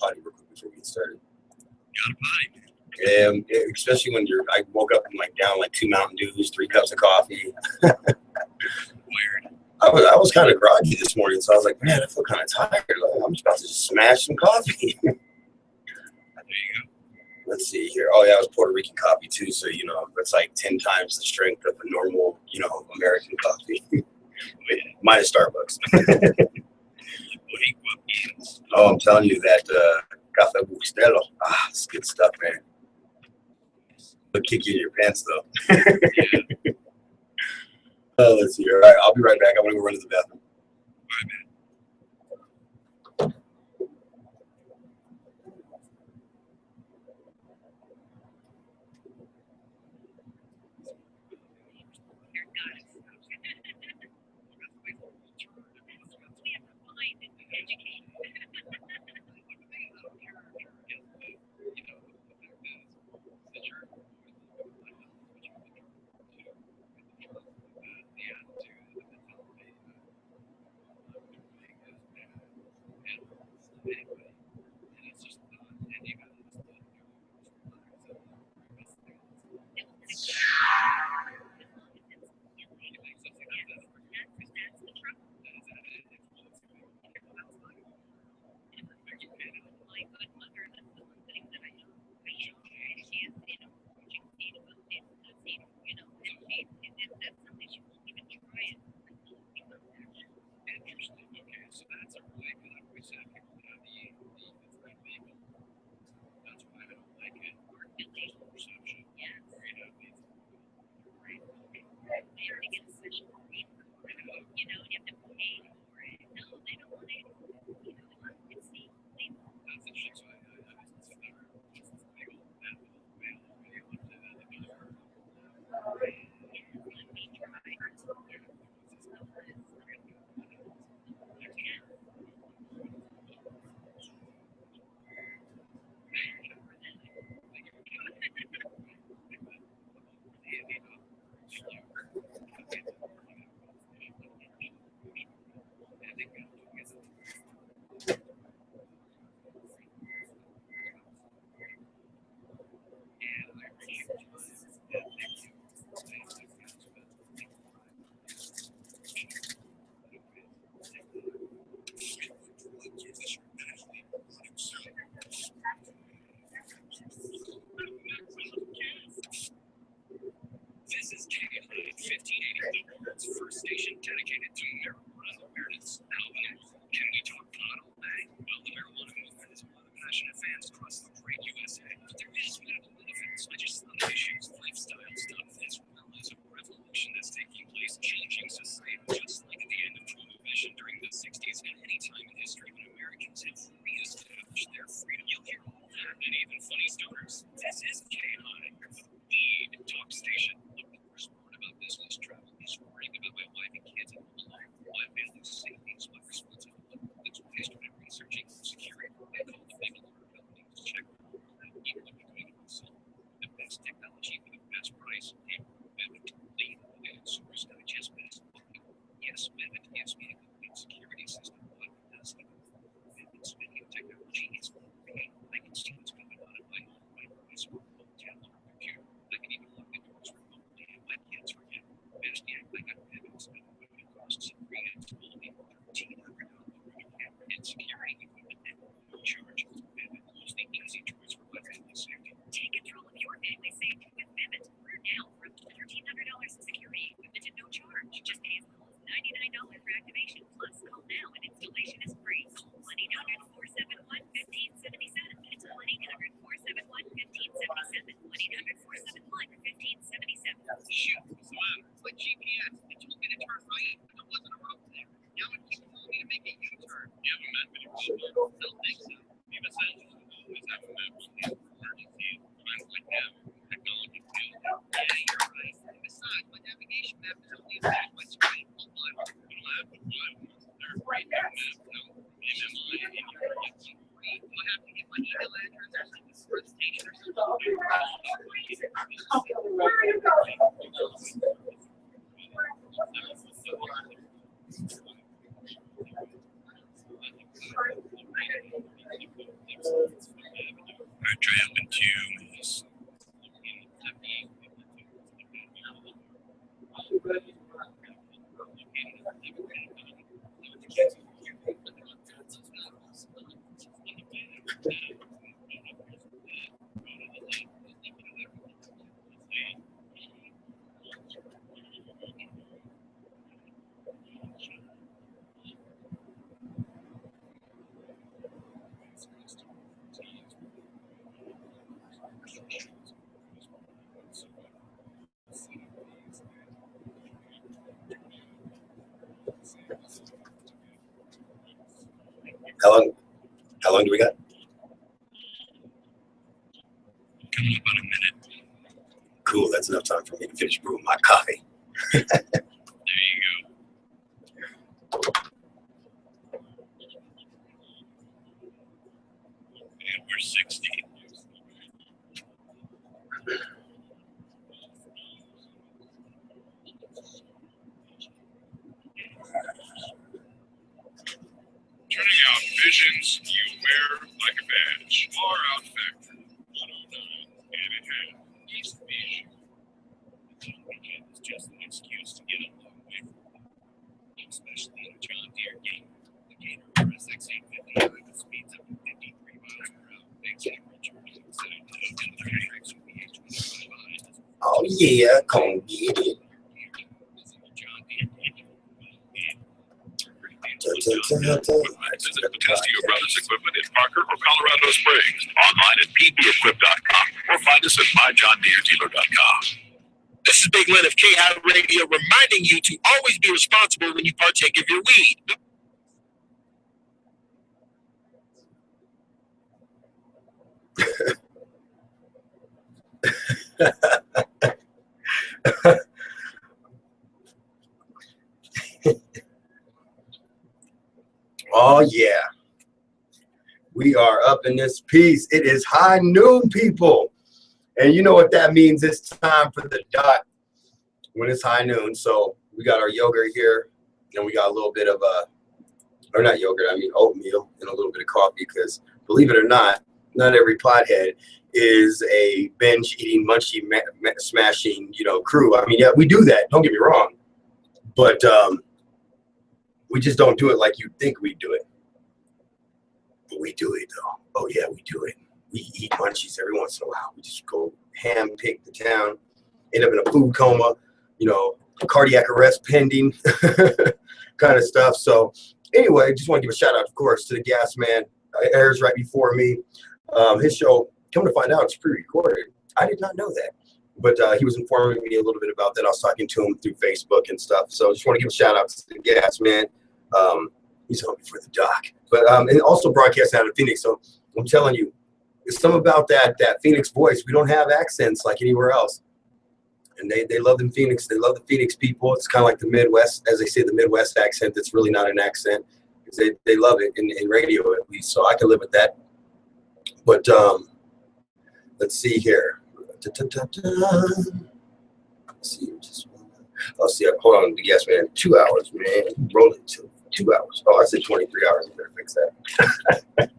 potty real quick before we get started. Got a potty, man. Yeah, especially when I woke up and like down like 2 Mountain Dews, 3 cups of coffee. Weird. I was kind of groggy this morning, so I was like, man, I feel kind of tired. Like, I'm just about to just smash some coffee. There you go. Let's see here. Oh yeah, it was Puerto Rican coffee too, so it's like 10 times the strength of a normal, American coffee. Minus Starbucks. Oh, I'm telling you that Café Bustelo. It's good stuff, man. It'll kick you in your pants though. Yeah. Let's see. All right, I'll be right back. I'm gonna go run to the bathroom. All right, man. This is KFI 1580, the world's first station dedicated to marijuana awareness. Now, can we talk pot all day? Well, the marijuana movement is one of the passionate fans across the great USA. But there is medical benefits, legislative issues, lifestyle stuff, as well as a revolution that's taking place, changing society, just like at the end of Prohibition during the 60s and any time in history when Americans have reestablished their freedom. You'll hear all that and even funny stories. This is KFI, the talk station. About business travel, he's worrying about my wife and kids and my family's safety is my responsibility. That's what he's doing researching security. They call the big company to check even if you're doing it yourself. The best technology for the best price. Mevit, the Source Digest best. Yes, Mevit gives me a complete security system. But that's the Mevit's video technology is real. I can see what's coming out of my smartphone, tablet, or computer. I can even look at doors remotely. My kids forget. Best yet, I got Mevit's equipment costs free installation $1,300 camera and security equipment at no charge. Mevit was the easy choice for my family safety. Take control of your family safety with Mevit. We're now for up to $1,300 in security equipment at no charge. Just pay as little as $99 for activation. Plus, call now and installation is free. Call 1-800-471-1577. It's 1-800-471-1577. 1-800-471-1577. Shoot, with GPS, it told me to turn right, but there wasn't a road there. Now it keeps telling me to make a U-turn. Yeah, we meant to. Still think so. Viva Santos always have a map on the emergency. Times like now, technology fails. Yeah, you're right. And besides, my navigation map is only attached by screen. Hold on. You'll have to fly one. They're great new maps now. MMI and your free. Do I have to get my email address or something for the station or something? How long do we got? Coming up on a minute. Cool, that's enough time for me to finish brewing my coffee. There you go. And we're 60. Turning out visions you wear like a badge. Far Out Factory, 109, and it had East Vision. The weekend is just an excuse to get a long way from home, especially in a John Deere Gator. The Gator RSX 850 with speeds up to 53 miles per hour. Thanks to Richard, instead of the 36 with the H25i. Oh yeah, come get it. Visit Patestio Brothers Equipment in Parker or Colorado Springs. Online at pbequip.com or find us at myjohndeerdealer.com. This is Big Lynn of KI Radio reminding you to always be responsible when you partake of your weed. Oh yeah, we are up in this piece. It is high noon, people, and you know what that means. It's time for the dot when it's high noon. So we got our yogurt here, and we got a little bit of or not yogurt, I mean oatmeal and a little bit of coffee, because believe it or not every pothead is a binge eating, munchie smashing, crew. I mean, yeah, we do that. Don't get me wrong, but we just don't do it like you think we do it. But we do it though. Oh yeah, we do it. We eat munchies every once in a while. We just go ham pick the town, end up in a food coma, cardiac arrest pending kind of stuff. So anyway, just want to give a shout out, of course, to the Gas Man. It airs right before me. His show, come to find out, it's pre-recorded. I did not know that. But he was informing me a little bit about that. I was talking to him through Facebook and stuff. So just want to give a shout out to the Gas Man. He's on before the doc. But and also broadcast out of Phoenix. So I'm telling you, it's something about that Phoenix voice. We don't have accents like anywhere else. And they love them Phoenix. They love the Phoenix people. It's kind of like the Midwest, as they say, the Midwest accent. That's really not an accent. They love it in radio at least. So I can live with that. But let's see here. Let's see. I'll see. Hold on, the Gas Man. 2 hours, man. Rolling to 2 hours. Oh, I said 23 hours. I better fix that.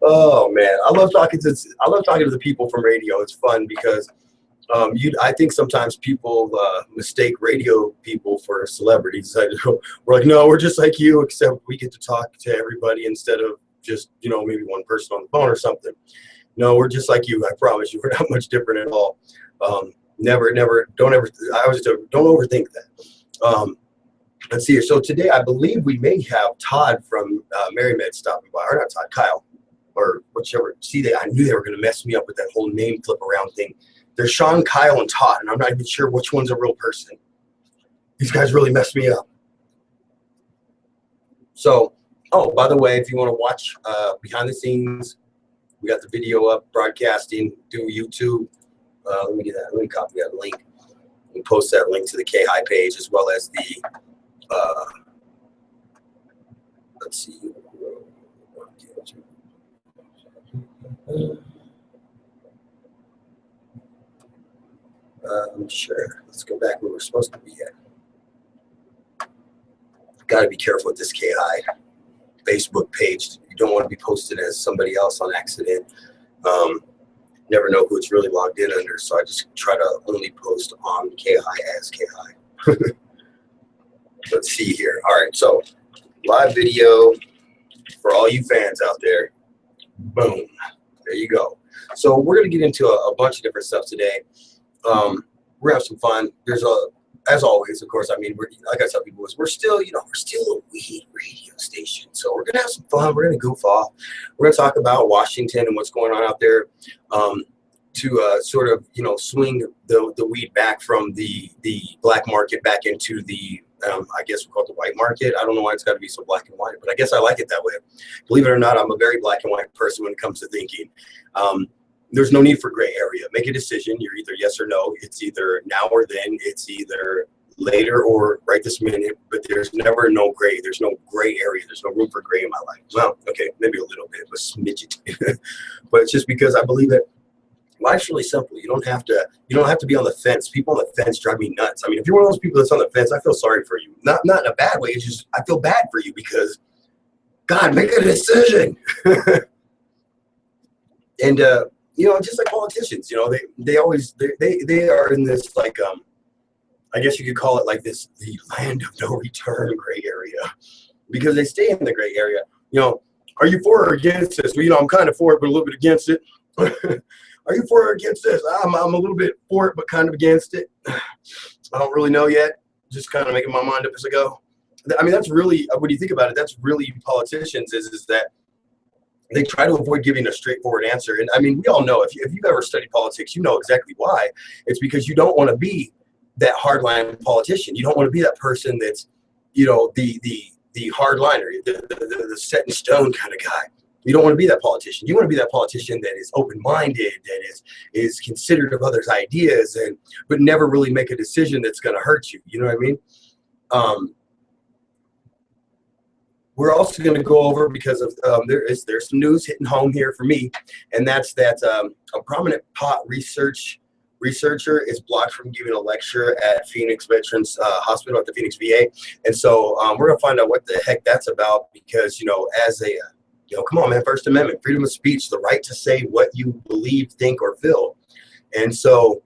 Oh man, I love talking to the people from radio. It's fun because I think sometimes people mistake radio people for celebrities. We're like, no, we're just like you, except we get to talk to everybody instead of just maybe one person on the phone or something. No, we're just like you. I promise you, we're not much different at all. Never, don't overthink that. Let's see here. So today, I believe we may have Todd from MaryMed stopping by, or not Todd, Kyle, or whichever. See, I knew they were going to mess me up with that whole name flip around thing. There's Sean, Kyle, and Todd, and I'm not even sure which one's a real person. These guys really messed me up. So, oh, by the way, if you want to watch behind the scenes, we got the video up, broadcasting through YouTube. Let me get that. Let me copy that link and post that link to the K-High page, as well as the, let's see. I'm sure. Let's go back where we're supposed to be at. Got to be careful with this K-High Facebook page. You don't want to be posted as somebody else on accident. Never know who it's really logged in under, so I just try to only post on K-High as K-High. Let's see here. All right, so live video for all you fans out there. Boom. There you go. So we're going to get into a bunch of different stuff today. We're going to have some fun. There's as always, of course, I mean, like I tell people, we're still a weed radio station. So we're going to have some fun. We're going to goof off. We're going to talk about Washington and what's going on out there to sort of, swing the weed back from the black market back into the I guess we call it the white market. I don't know why it's got to be so black and white, but I guess I like it that way. Believe it or not, I'm a very black and white person when it comes to thinking. There's no need for gray area. Make a decision. You're either yes or no. It's either now or then. It's either later or right this minute, but there's never no gray. There's no gray area. There's no room for gray in my life. Well, okay, maybe a little bit, but smidget. But it's just because I believe that life's really simple. You don't have to be on the fence. People on the fence drive me nuts. I mean, if you're one of those people that's on the fence, I feel sorry for you. Not in a bad way. It's just I feel bad for you because God, make a decision. And just like politicians, they always they are in this like I guess you could call it like this, the land of no return gray area, because they stay in the gray area. Are you for or against this? Well, I'm kind of for it, but a little bit against it. Are you for or against this? I'm a little bit for it, but kind of against it. I don't really know yet. Just kind of making my mind up as I go. I mean, that's really, when you think about it, that's really politicians is that they try to avoid giving a straightforward answer. And I mean, we all know if you've ever studied politics, you know exactly why. It's because you don't want to be that hardline politician. You don't want to be that person that's, the hardliner, the set in stone kind of guy. You don't want to be that politician. You want to be that politician that is open-minded, that is considerate of others' ideas, but never really make a decision that's going to hurt you. You know what I mean? We're also going to go over, because of there's some news hitting home here for me, and that's that a prominent pot researcher is blocked from giving a lecture at Phoenix Veterans Hospital at the Phoenix VA. And so we're going to find out what the heck that's about, because, as a, come on, man, First Amendment, freedom of speech, the right to say what you believe, think, or feel. And so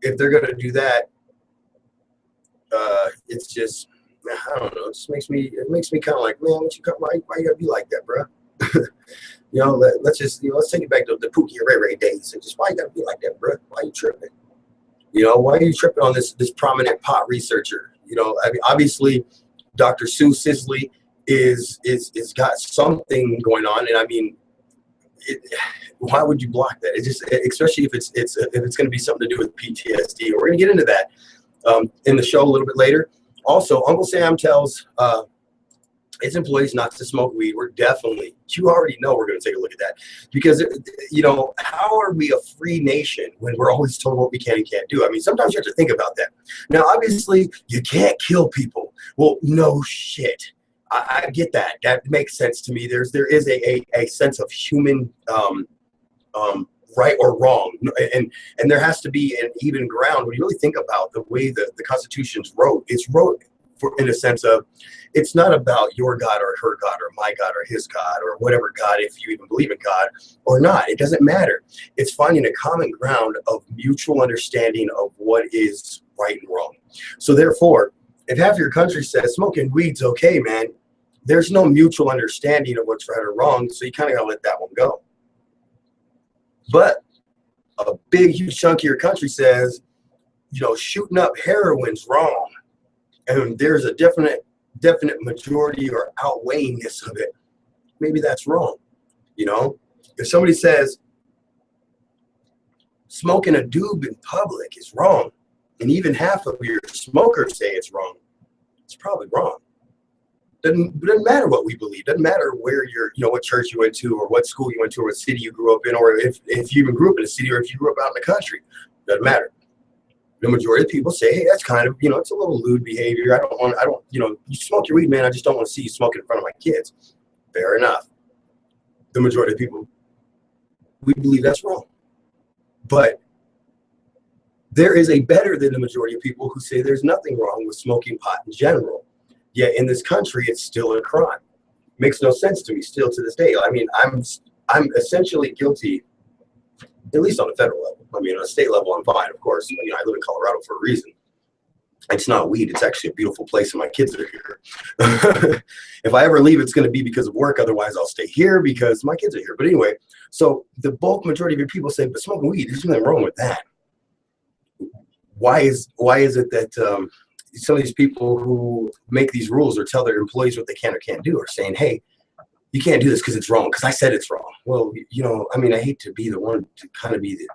if they're going to do that, it's just, I don't know, it makes me kind of like, man, why you gotta be like that, bro? Let's take it back to the Pookie and Ray Ray days, and just, why you gotta be like that, bro? Why you tripping? Why are you tripping on this prominent pot researcher? I mean, obviously, Dr. Sue Sisley is got something going on, and I mean, why would you block that? It just, especially if it's going to be something to do with PTSD. We're going to get into that in the show a little bit later. Also, Uncle Sam tells his employees not to smoke weed. You already know we're going to take a look at that, because, how are we a free nation when we're always told what we can and can't do? I mean, sometimes you have to think about that. Now, obviously, you can't kill people. Well, no shit. I get that. That makes sense to me. There is a sense of human right or wrong, and there has to be an even ground. When you really think about the way the Constitution's wrote, it's wrote in a sense of, it's not about your God or her God or my God or his God or whatever God, if you even believe in God or not. It doesn't matter. It's finding a common ground of mutual understanding of what is right and wrong. So therefore, if half your country says smoking weed's okay, man, there's no mutual understanding of what's right or wrong, so you kind of gotta let that one go. But a big, huge chunk of your country says, shooting up heroin's wrong, and there's a definite majority or outweighing-ness of it. Maybe that's wrong. If somebody says smoking a doob in public is wrong, and even half of your smokers say it's wrong, it's probably wrong. Doesn't matter what we believe. Doesn't matter where what church you went to, or what school you went to, or what city you grew up in, or if you even grew up in a city, or if you grew up out in the country. Doesn't matter. The majority of people say, hey, that's kind of, it's a little lewd behavior. You smoke your weed, man. I just don't want to see you smoking in front of my kids. Fair enough. The majority of people, we believe that's wrong. But there is a better than the majority of people who say there's nothing wrong with smoking pot in general. Yet in this country, it's still a crime. Makes no sense to me still to this day. I mean, I'm essentially guilty, at least on a federal level. I mean, on a state level, I'm fine, of course. I live in Colorado for a reason. It's not weed. It's actually a beautiful place, and my kids are here. If I ever leave, it's going to be because of work. Otherwise, I'll stay here because my kids are here. But anyway, so the bulk majority of your people say, but smoking weed, there's nothing wrong with that. Why is it that some of these people who make these rules or tell their employees what they can or can't do are saying, hey, you can't do this because it's wrong, because I said it's wrong? Well, I mean, I hate to be the one to kind of be the,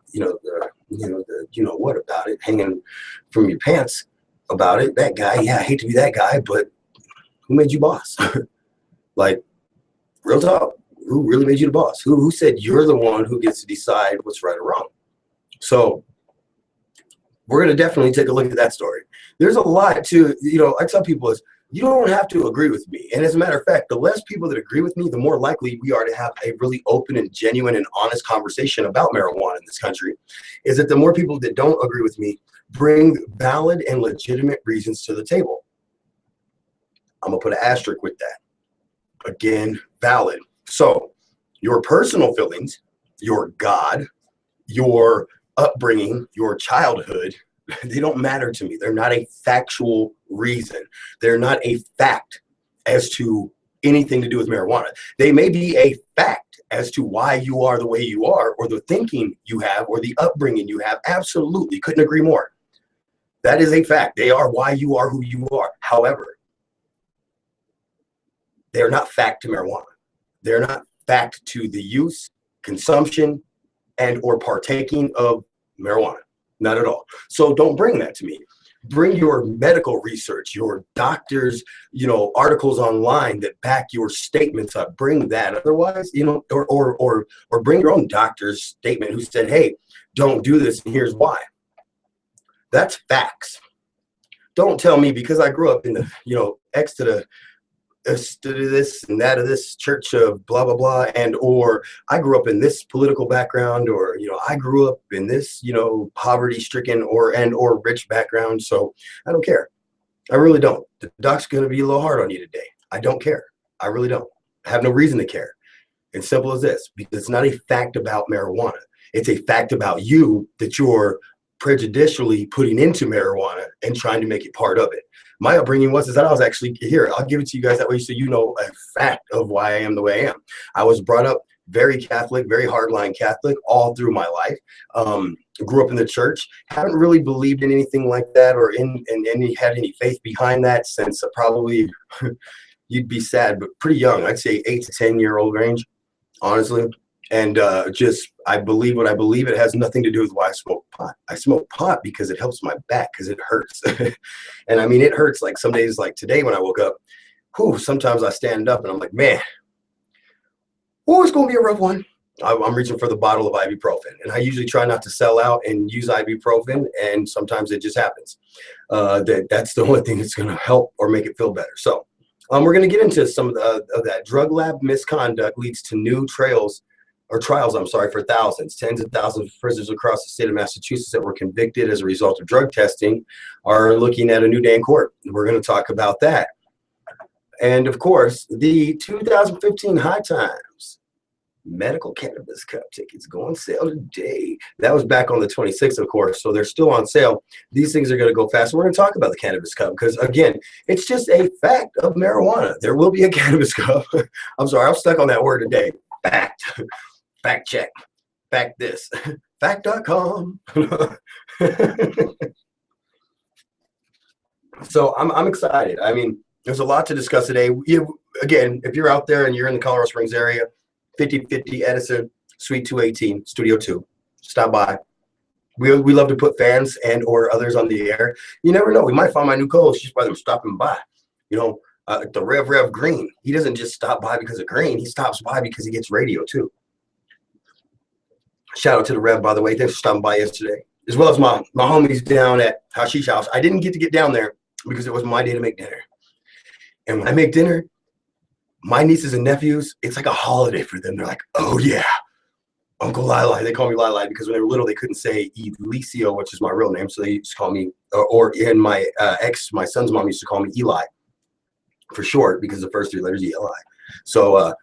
what about it hanging from your pants. about it. That guy, yeah, I hate to be that guy, but who made you boss? Like, real talk, who really made you the boss? Who said you're the one who gets to decide what's right or wrong? So we're going to definitely take a look at that story. There's a lot to, I tell people is, you don't have to agree with me. And as a matter of fact, the less people that agree with me, the more likely we are to have a really open and genuine and honest conversation about marijuana in this country. Is that the more people that don't agree with me bring valid and legitimate reasons to the table. I'm going to put an asterisk with that. Again, valid. So your personal feelings, your God, your upbringing, your childhood, they don't matter to me. They're not a factual reason. They're not a fact as to anything to do with marijuana. They may be a fact as to why you are the way you are, or the thinking you have, or the upbringing you have. Absolutely. Couldn't agree more. That is a fact. They are why you are who you are. However, they're not fact to marijuana. They're not fact to the use, consumption, and or partaking of marijuana. Not at all. So don't bring that to me. Bring your medical research, your doctor's, articles online that back your statements up. Bring that. Otherwise, or bring your own doctor's statement who said, hey, don't do this, and here's why. That's facts. Don't tell me because I grew up in the, X to the this and that of this church of blah blah blah, and or I grew up in this political background, or I grew up in this poverty stricken or rich background, so I don't care. I really don't. The doc's gonna be a little hard on you today. I don't care. I really don't. I have no reason to care. It's simple as this, because it's not a fact about marijuana. It's a fact about you that you're prejudicially putting into marijuana and trying to make it part of it. My upbringing was that I was actually here. I'll give it to you guys that way so you know a fact of why I am the way I am. I was brought up very Catholic, very hardline Catholic all through my life. Grew up in the church. Haven't really believed in anything like that or had any faith behind that since probably, you'd be sad, but pretty young. I'd say 8 to 10-year-old range, honestly. And I believe what I believe. It has nothing to do with why I smoke pot. I smoke pot because it helps my back, because it hurts. And I mean, it hurts like some days, like today when I woke up, sometimes I stand up and I'm like, man, it's going to be a rough one. I'm reaching for the bottle of ibuprofen. And I usually try not to sell out and use ibuprofen. And sometimes it just happens. That's the only thing that's going to help or make it feel better. So we're going to get into some of that. Drug lab misconduct leads to new trials, for thousands. Tens of thousands of prisoners across the state of Massachusetts that were convicted as a result of drug testing are looking at a new day in court. We're going to talk about that. And of course, the 2015 High Times Medical Cannabis Cup tickets go on sale today. That was back on the 26th, of course, so they're still on sale. These things are going to go fast. We're going to talk about the Cannabis Cup because, again, it's just a fact of marijuana. There will be a Cannabis Cup. I'm sorry, I'm stuck on that word today. Fact. Fact check. Fact this. Fact.com. So I'm excited. I mean, there's a lot to discuss today. Again, if you're out there and you're in the Colorado Springs area, 5050 Edison, Suite 218, Studio 2. Stop by. We love to put fans and or others on the air. You never know. We might find my new co-host just by them stopping by. The Rev Green. He doesn't just stop by because of green. He stops by because he gets radio too. Shout out to the Rev, by the way. Thanks for stopping by yesterday. As well as my homies down at Hashish House. I didn't get to get down there because it was my day to make dinner. And when I make dinner, my nieces and nephews, it's like a holiday for them. They're like, oh yeah, Uncle Lili. They call me Lili because when they were little, they couldn't say Elicio, which is my real name. So they used to call me, my son's mom used to call me Eli for short because the first 3 letters Eli. So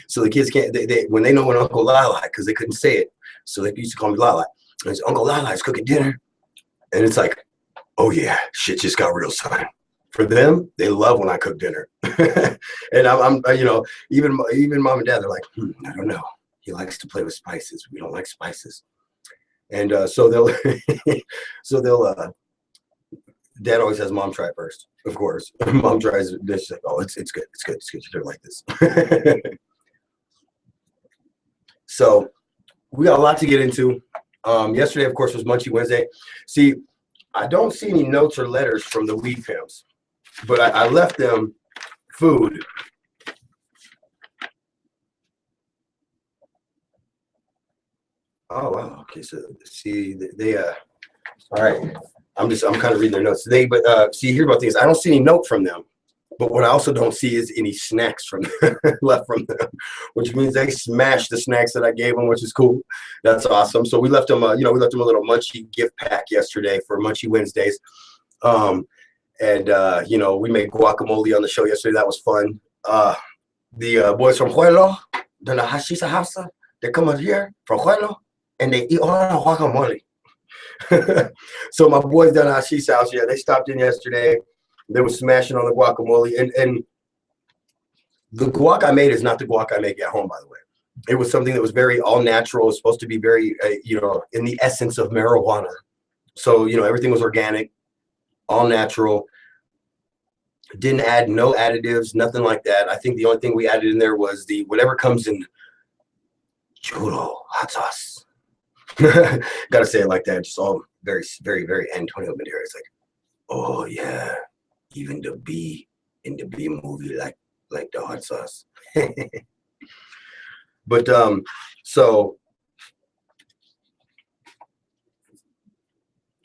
so the kids can't, when they know when Uncle Lili, because they couldn't say it. So they used to call me Lili. And it's Uncle Lili's cooking dinner. And it's like, oh yeah, shit just got real, son. For them, they love when I cook dinner. And I'm even mom and dad, they're like, I don't know. He likes to play with spices. We don't like spices. And so they'll dad always has mom try it first, of course. Mom tries it. She's like, oh, it's good. It's good. It's good. You don't like this. So we got a lot to get into. Yesterday, of course, was Munchie Wednesday. See, I don't see any notes or letters from the weed pimps, but I left them food. Oh wow. Okay, so see they all right. I'm kind of reading their notes. See here about things. I don't see any note from them. But what I also don't see is any snacks from left from them, which means they smashed the snacks that I gave them, which is cool. That's awesome. So we left them, we left them a little Munchie gift pack yesterday for Munchie Wednesdays. We made guacamole on the show yesterday. That was fun. The boys from Huelo, the Hashisha House, they come out here from Huelo and they eat all the guacamole. So my boys down at Hashisha House, yeah, they stopped in yesterday. They were smashing on the guacamole, and the guac I made is not the guac I make at home, by the way. It was something that was very all natural. It was supposed to be very, in the essence of marijuana. So, everything was organic, all natural. Didn't add no additives, nothing like that. I think the only thing we added in there was the whatever comes in churro hot sauce. Gotta say it like that. Just all very, very, very Antonio Banderas. Like, oh yeah. Even the B in the B movie, like the hot sauce. But so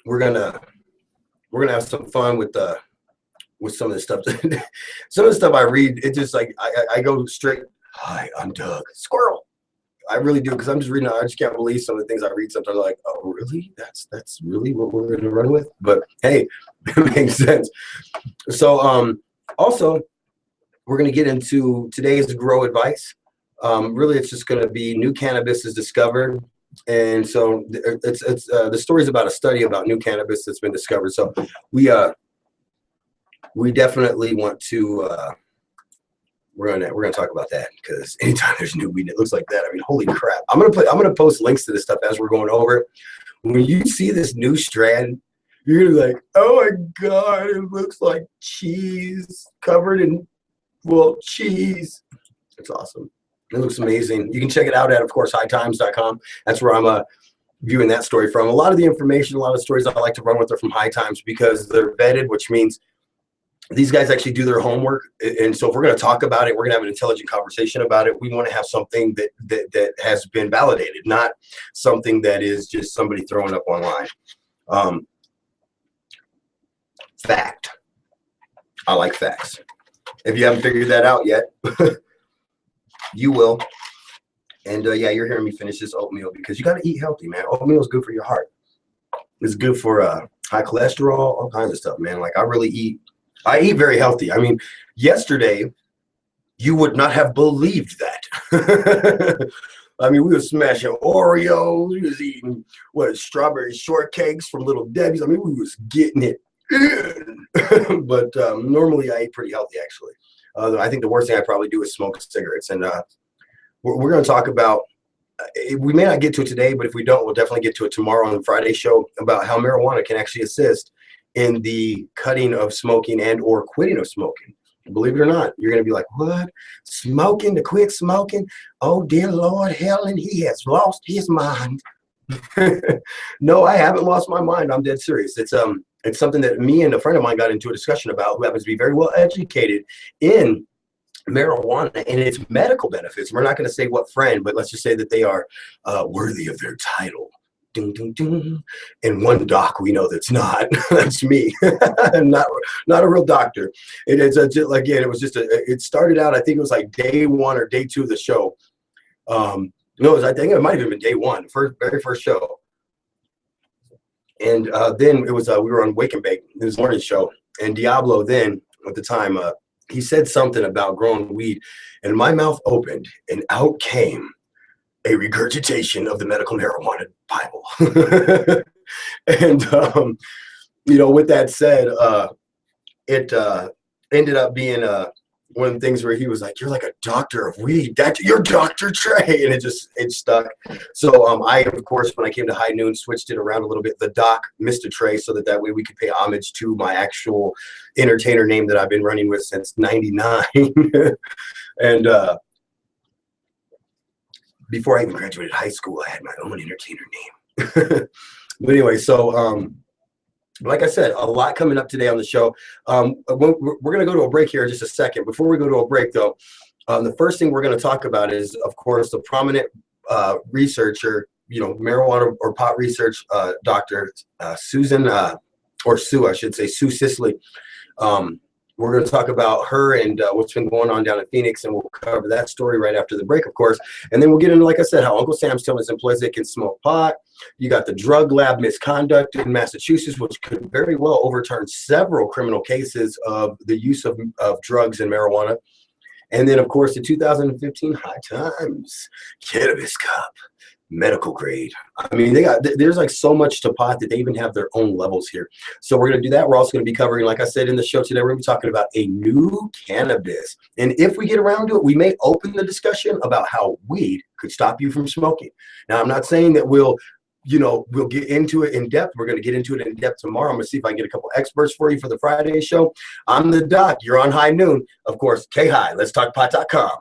we're gonna have some fun with some of the stuff. Some of the stuff I read, it just like I go straight. Hi, I'm Doug. Squirrel. I really do, because I'm just reading. I just can't believe some of the things I read. Sometimes I'm like, oh, really? That's really what we're gonna run with? But hey, it makes sense. So also, we're gonna get into today's grow advice. Really, it's just gonna be new cannabis is discovered, and so it's the story's about a study about new cannabis that's been discovered. So we definitely want to. We're gonna talk about that, because anytime there's new weed, it looks like that. I mean, holy crap! I'm gonna post links to this stuff as we're going over it. When you see this new strand, you're gonna be like, oh my god, it looks like cheese covered in cheese. It's awesome. It looks amazing. You can check it out at, of course, hightimes.com. That's where I'm viewing that story from. A lot of the information, a lot of the stories I like to run with are from High Times, because they're vetted, which means these guys actually do their homework. And so if we're going to talk about it, we're going to have an intelligent conversation about it. We want to have something that has been validated, not something that is just somebody throwing up online. Fact. I like facts. If you haven't figured that out yet, you will. And yeah, you're hearing me finish this oatmeal, because you got to eat healthy, man. Oatmeal is good for your heart. It's good for high cholesterol, all kinds of stuff, man. Like I eat very healthy. I mean, yesterday, you would not have believed that. I mean, we were smashing Oreos. We was eating, strawberry shortcakes from Little Debbie's. I mean, we was getting it in. But normally, I eat pretty healthy, actually. I think the worst thing I probably do is smoke cigarettes. And we're going to talk about, we may not get to it today, but if we don't, we'll definitely get to it tomorrow on the Friday show, about how marijuana can actually assist in the cutting of smoking and or quitting of smoking. Believe it or not, you're going to be like, what? Smoking to quit smoking? Oh, dear Lord, Helen, he has lost his mind. No, I haven't lost my mind. I'm dead serious. It's something that me and a friend of mine got into a discussion about, who happens to be very well educated in marijuana and its medical benefits. We're not going to say what friend, but let's just say that they are worthy of their title. Ding, ding, ding. And one doc we know that's not. That's me. not a real doctor. Again, it was just it started out, I think it was like day 1 or day 2 of the show. No, I think it might have even been day 1, very first show. And then it was we were on Wake and Bake, his morning show, and Diablo then at the time he said something about growing weed, and my mouth opened and out came a regurgitation of the medical marijuana Bible. And with that said, it ended up being one of the things where he was like, you're like a doctor of weed. You're Dr. Trey. And it stuck. So I, of course, when I came to High Noon, switched it around a little bit, the doc, Mr. Trey, so that way we could pay homage to my actual entertainer name that I've been running with since 99. And before I even graduated high school, I had my own entertainer name. But anyway, so like I said, a lot coming up today on the show. We're going to go to a break here in just a second. Before we go to a break, though, the first thing we're going to talk about is, of course, the prominent researcher, marijuana or pot research Dr. Susan, or Sue, I should say, Sue Sisley. We're going to talk about her and what's been going on down in Phoenix, and we'll cover that story right after the break, of course. And then we'll get into, like I said, how Uncle Sam's telling his employees they can smoke pot. You got the drug lab misconduct in Massachusetts, which could very well overturn several criminal cases of the use of drugs and marijuana. And then, of course, the 2015 High Times Cannabis Cup. Medical grade. I mean, there's like so much to pot that they even have their own levels here. So we're going to do that. We're also going to be covering, like I said in the show today, we're going to be talking about a new cannabis. And if we get around to it, we may open the discussion about how weed could stop you from smoking. Now, I'm not saying that we'll get into it in depth. We're going to get into it in depth tomorrow. I'm going to see if I can get a couple experts for you for the Friday show. I'm the Doc. You're on High Noon. Of course, K-High. Let's talk pot.com.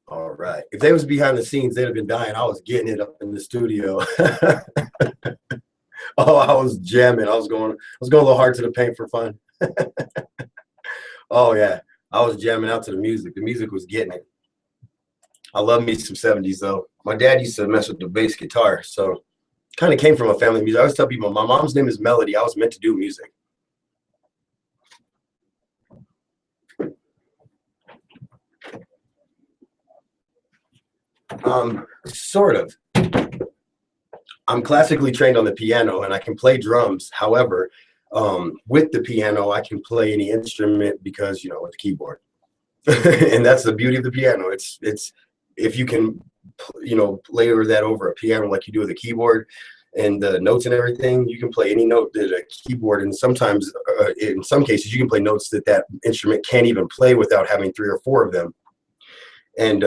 All right. If they was behind the scenes, they'd have been dying. I was getting it up in the studio. Oh, I was jamming. I was going a little hard to the paint for fun. Oh yeah. I was jamming out to the music. The music was getting it. I love me some 70s though. My dad used to mess with the bass guitar, so kind of came from a family of music. I always tell people my mom's name is Melody. I was meant to do music. Sort of. I'm classically trained on the piano and I can play drums. However, with the piano, I can play any instrument because, with the keyboard. And that's the beauty of the piano. It's if you can, layer that over a piano like you do with a keyboard and the notes and everything, you can play any note that a keyboard. And sometimes, in some cases, you can play notes that instrument can't even play without having 3 or 4 of them. And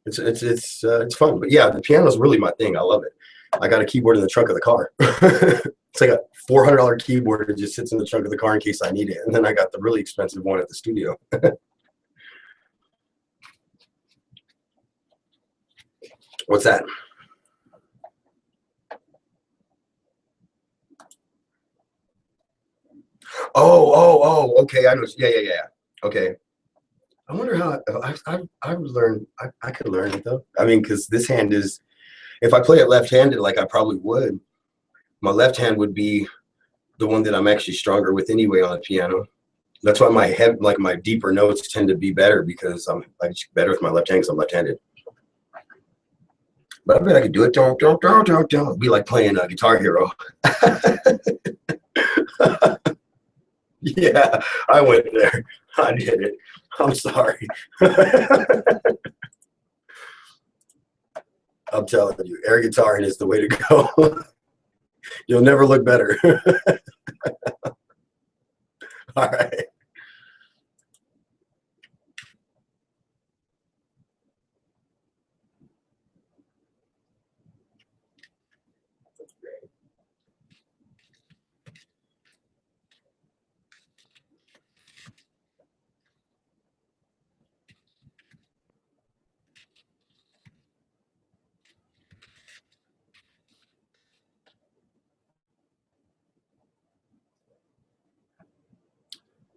it's fun. But yeah, the piano is really my thing. I love it. I got a keyboard in the trunk of the car. It's like a $400 keyboard that just sits in the trunk of the car in case I need it. And then I got the really expensive one at the studio. What's that? Oh, okay. I know. Yeah. Okay. I wonder how I would learn. I could learn it though. I mean, because this hand is, if I play it left-handed, like I probably would, my left hand would be the one that I'm actually stronger with anyway on the piano. That's why my deeper notes tend to be better because I'm better with my left hand because I'm left-handed. But I bet I could do it. Don't. Be like playing a Guitar Hero. Yeah, I went there. I did it. I'm sorry. I'm telling you, air guitaring is the way to go. You'll never look better. All right.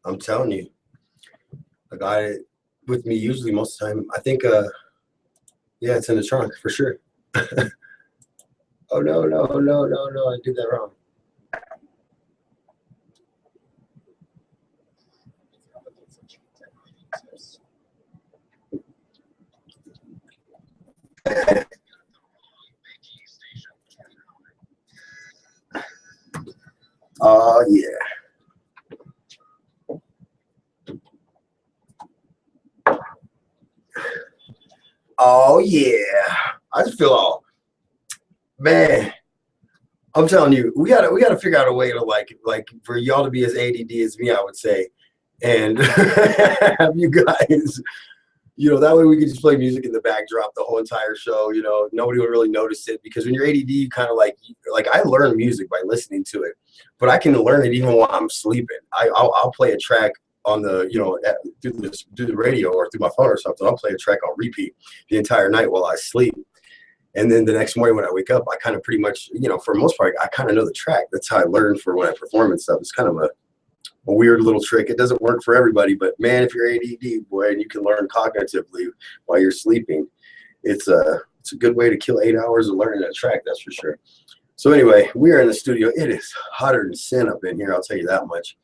I'm telling you, I got it with me usually most of the time. I think, yeah, it's in the trunk for sure. Oh, no, I did that wrong. Oh, yeah. Oh yeah, I just feel all, man. I'm telling you, we gotta figure out a way to like for y'all to be as ADD as me, I would say, and have you guys You know, that way we could just play music in the backdrop the whole entire show. You know, nobody would really notice it because when you're ADD, you kind of like I learn music by listening to it, but I can learn it even while I'm sleeping. I'll play a track on the, you know, through the radio or through my phone or something. I'll play a track on repeat the entire night while I sleep. And then the next morning when I wake up, I kind of pretty much, you know, for the most part, I kind of know the track. That's how I learn for when I perform and stuff. It's kind of a weird little trick. It doesn't work for everybody, but man, if you're ADD, boy, and you can learn cognitively while you're sleeping, it's a good way to kill 8 hours of learning a track, that's for sure. So anyway, we are in the studio. It is hotter than sin up in here, I'll tell you that much.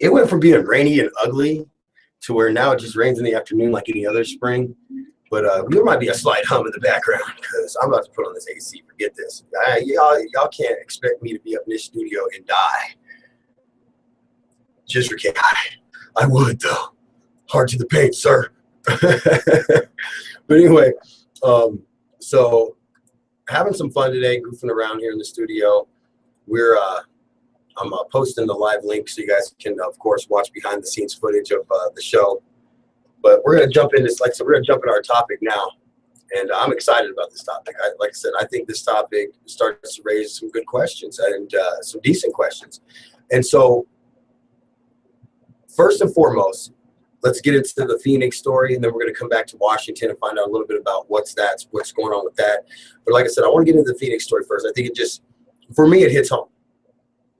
It went from being rainy and ugly to where now it just rains in the afternoon like any other spring. But there might be a slight hum in the background because I'm about to put on this AC. Forget this. Y'all can't expect me to be up in this studio and die. Just for kidding. I would, though. Hard to the paint, sir. But anyway, so having some fun today, goofing around here in the studio. I'm posting the live link so you guys can, of course, watch behind the scenes footage of the show. But we're going to jump in this, like I said, we're going to jump into our topic now. And I'm excited about this topic. Like I said, I think this topic starts to raise some good questions and some decent questions. And so, first and foremost, let's get into the Phoenix story, and then we're going to come back to Washington and find out a little bit about what's going on with that. But like I said, I want to get into the Phoenix story first. I think it just, for me, it hits home.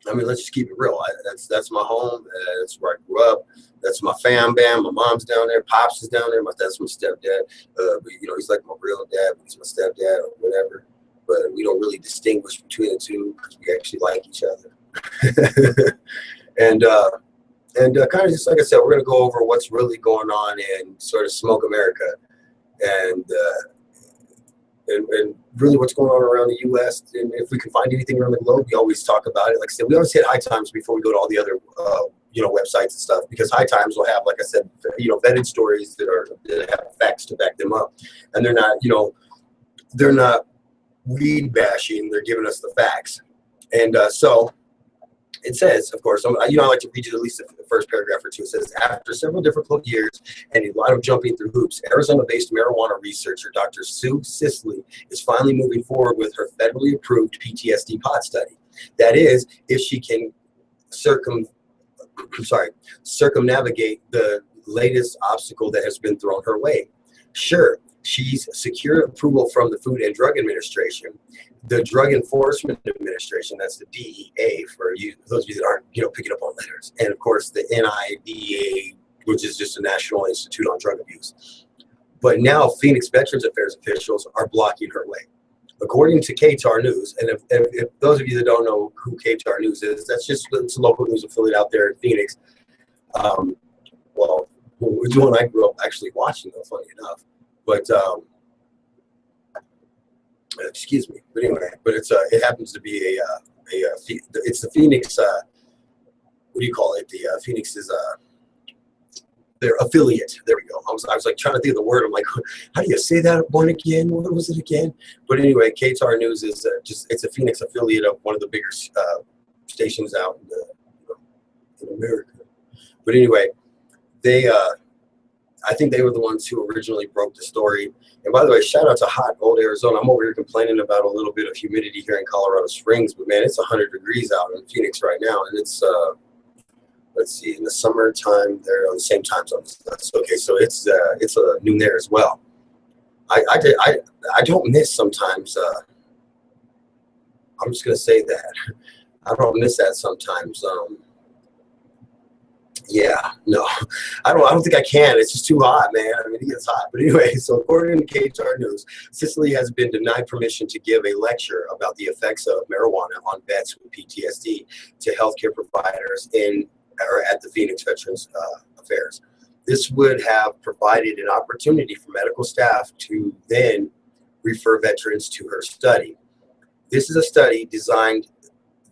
I mean, let's just keep it real. That's my home. That's where I grew up. That's my fam bam. My mom's down there. Pops is down there. That's my stepdad. But, you know, he's like my real dad. But he's my stepdad or whatever. But we don't really distinguish between the two because we actually like each other. And kind of just like I said, we're going to go over what's really going on in sort of Smoke America and really what's going on around the U.S. And if we can find anything around the globe, we always talk about it. Like I said, we always hit High Times before we go to all the other, websites and stuff, because High Times will have, like I said, vetted stories that have facts to back them up. And they're not weed bashing. They're giving us the facts. And so it says, of course, I like to read you at least the first paragraph or two. It says, after several difficult years and a lot of jumping through hoops, Arizona-based marijuana researcher Dr. Sue Sisley is finally moving forward with her federally approved PTSD pot study. That is, if she can circumnavigate the latest obstacle that has been thrown her way. Sure, she's secured approval from the Food and Drug Administration, the Drug Enforcement Administration, that's the DEA for you, those of you that aren't, picking up on letters, and of course the NIDA, which is just a National Institute on Drug Abuse. But now Phoenix Veterans Affairs officials are blocking her way. According to KTAR News, and if those of you that don't know who KTAR News is, it's a local news affiliate out there in Phoenix. Well, it's one I grew up actually watching, though, funny enough. But excuse me. But anyway, it happens to be it's the Phoenix. What do you call it? The Phoenix is their affiliate. There we go. I was like trying to think of the word. I'm like, how do you say that one again? What was it again? But anyway, KTAR News is it's a Phoenix affiliate of one of the bigger stations out in America. But anyway, I think they were the ones who originally broke the story. And by the way, shout out to hot old Arizona. I'm over here complaining about a little bit of humidity here in Colorado Springs, but man, it's 100 degrees out in Phoenix right now, and it's let's see, in the summertime they're on the same time zone. Okay, so it's noon there as well. I don't miss sometimes. I'm just gonna say that I don't miss that sometimes. Yeah, no, I don't think I can. It's just too hot, man. I mean, it gets hot. But anyway, so according to KTAR News, Sisley has been denied permission to give a lecture about the effects of marijuana on vets with PTSD to healthcare providers at the Phoenix Veterans Affairs. This would have provided an opportunity for medical staff to then refer veterans to her study. This is a study designed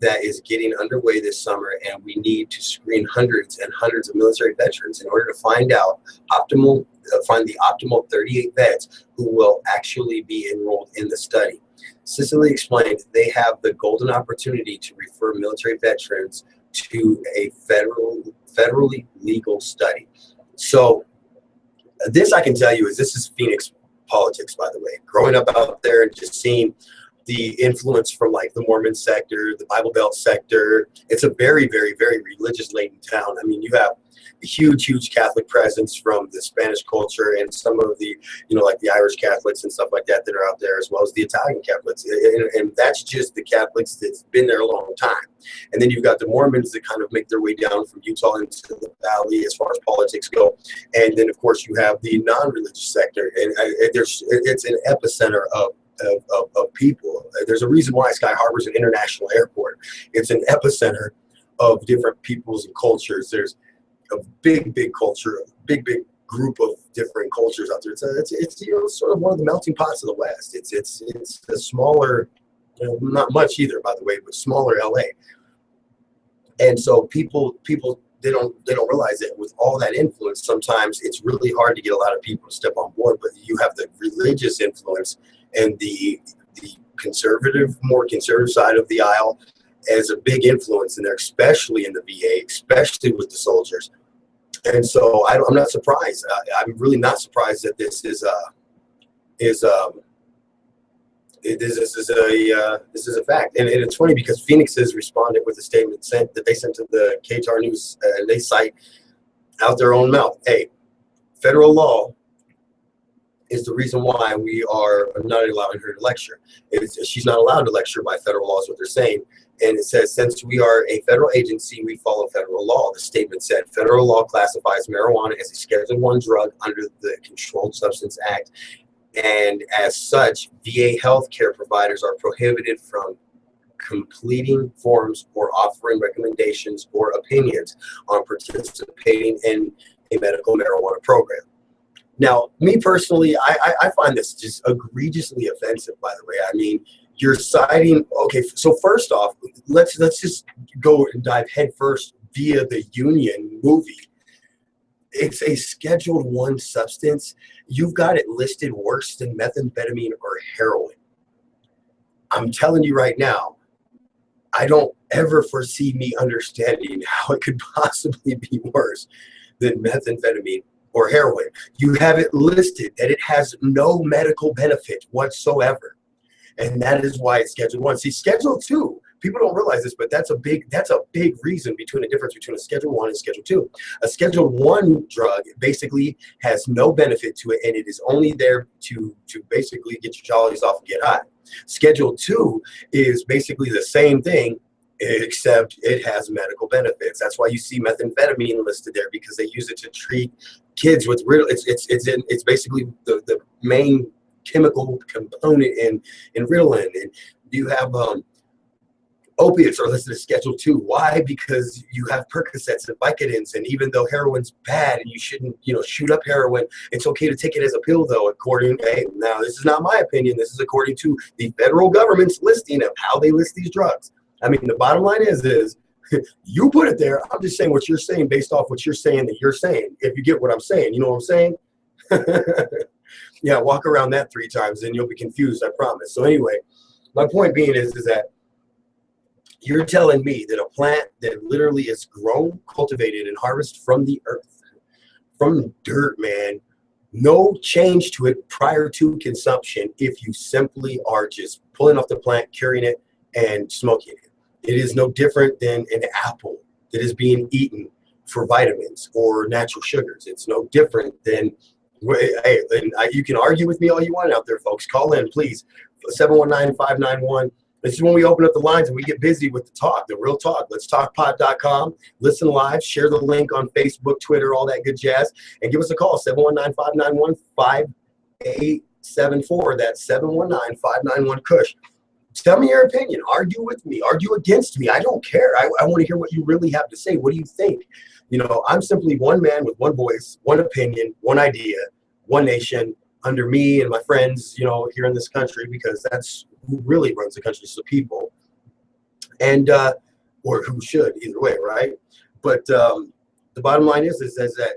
that is getting underway this summer, and we need to screen hundreds and hundreds of military veterans in order to find the optimal 38 vets who will actually be enrolled in the study. Sisley explained they have the golden opportunity to refer military veterans to a federally legal study. So This I can tell you this is Phoenix politics, by the way. Growing up out there and just seeing the influence from like the Mormon sector, the Bible Belt sector. It's a very, very, very religious laden town. I mean, you have a huge Catholic presence from the Spanish culture and some of the, like the Irish Catholics and stuff like that that are out there, as well as the Italian Catholics. And that's just the Catholics that's been there a long time. And then you've got the Mormons that kind of make their way down from Utah into the valley as far as politics go. And then, of course, you have the non-religious sector. And it's an epicenter of people. There's a reason why Sky Harbor is an international airport. It's an epicenter of different peoples and cultures. There's a big culture, big group of different cultures out there. It's sort of one of the melting pots of the West. It's a smaller, not much either, by the way, but smaller LA. And so people they don't realize that with all that influence, sometimes it's really hard to get a lot of people to step on board. But you have the religious influence and the more conservative side of the aisle as a big influence in there, especially in the VA, especially with the soldiers. And so I'm not surprised. I'm really not surprised that this is a fact. And it's funny because Phoenix has responded with a statement that they sent to the KTAR News, and they cite out their own mouth. Hey, federal law is the reason why we are not allowing her to lecture. She's not allowed to lecture by federal law is what they're saying. And it says, since we are a federal agency, we follow federal law. The statement said, federal law classifies marijuana as a Schedule I drug under the Controlled Substance Act. And as such, VA healthcare providers are prohibited from completing forms or offering recommendations or opinions on participating in a medical marijuana program. Now, me personally, I find this just egregiously offensive, by the way. I mean, you're citing, okay, so first off, let's just go and dive headfirst via the Union movie. It's a Scheduled I substance. You've got it listed worse than methamphetamine or heroin. I'm telling you right now, I don't ever foresee me understanding how it could possibly be worse than methamphetamine or heroin. You have it listed that it has no medical benefit whatsoever. And that is why it's Schedule I. See, Schedule II, people don't realize this, but that's a big reason between the difference between a Schedule I and Schedule II. A Schedule I drug basically has no benefit to it, and it is only there to basically get your jollies off and get high. Schedule II is basically the same thing, except it has medical benefits. That's why you see methamphetamine listed there, because they use it to treat kids with real. It's basically the main chemical component in Ritalin. And you have opiates are listed as Schedule II. Why? Because you have Percocets and Vicodins, and even though heroin's bad and you shouldn't, shoot up heroin, it's okay to take it as a pill, though, now this is not my opinion. This is according to the federal government's listing of how they list these drugs. I mean, the bottom line is you put it there. I'm just saying what you're saying based off what you're saying that you're saying. If you get what I'm saying, you know what I'm saying? Yeah, walk around that 3 times and you'll be confused, I promise. So anyway, my point being is that you're telling me that a plant that literally is grown, cultivated, and harvested from the earth, from dirt, man, no change to it prior to consumption if you simply are just pulling off the plant, curing it, and smoking it. It is no different than an apple that is being eaten for vitamins or natural sugars. It's no different than, hey, you can argue with me all you want out there, folks. Call in, please, 719-591. This is when we open up the lines and we get busy with the talk, the real talk. Let's talkpod.com. Listen live. Share the link on Facebook, Twitter, all that good jazz. And give us a call, 719-591-5874. That's 719-591-KUSH. Tell me your opinion. Argue with me. Argue against me. I don't care. I want to hear what you really have to say. What do you think? I'm simply one man with one voice, one opinion, one idea, one nation under me and my friends, here in this country, because that's who really runs the country, is the people. And, or who should, either way, right? But the bottom line is that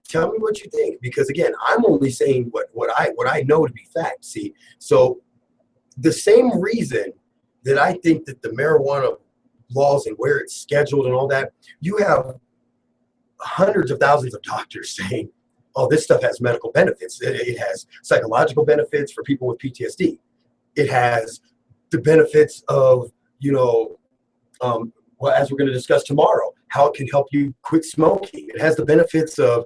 tell me what you think, because again, I'm only saying what I know to be fact. See, so the same reason that I think that the marijuana laws and where it's scheduled and all that, you have hundreds of thousands of doctors saying, oh, this stuff has medical benefits. It has psychological benefits for people with PTSD. It has the benefits of, well, as we're going to discuss tomorrow, how it can help you quit smoking. It has the benefits of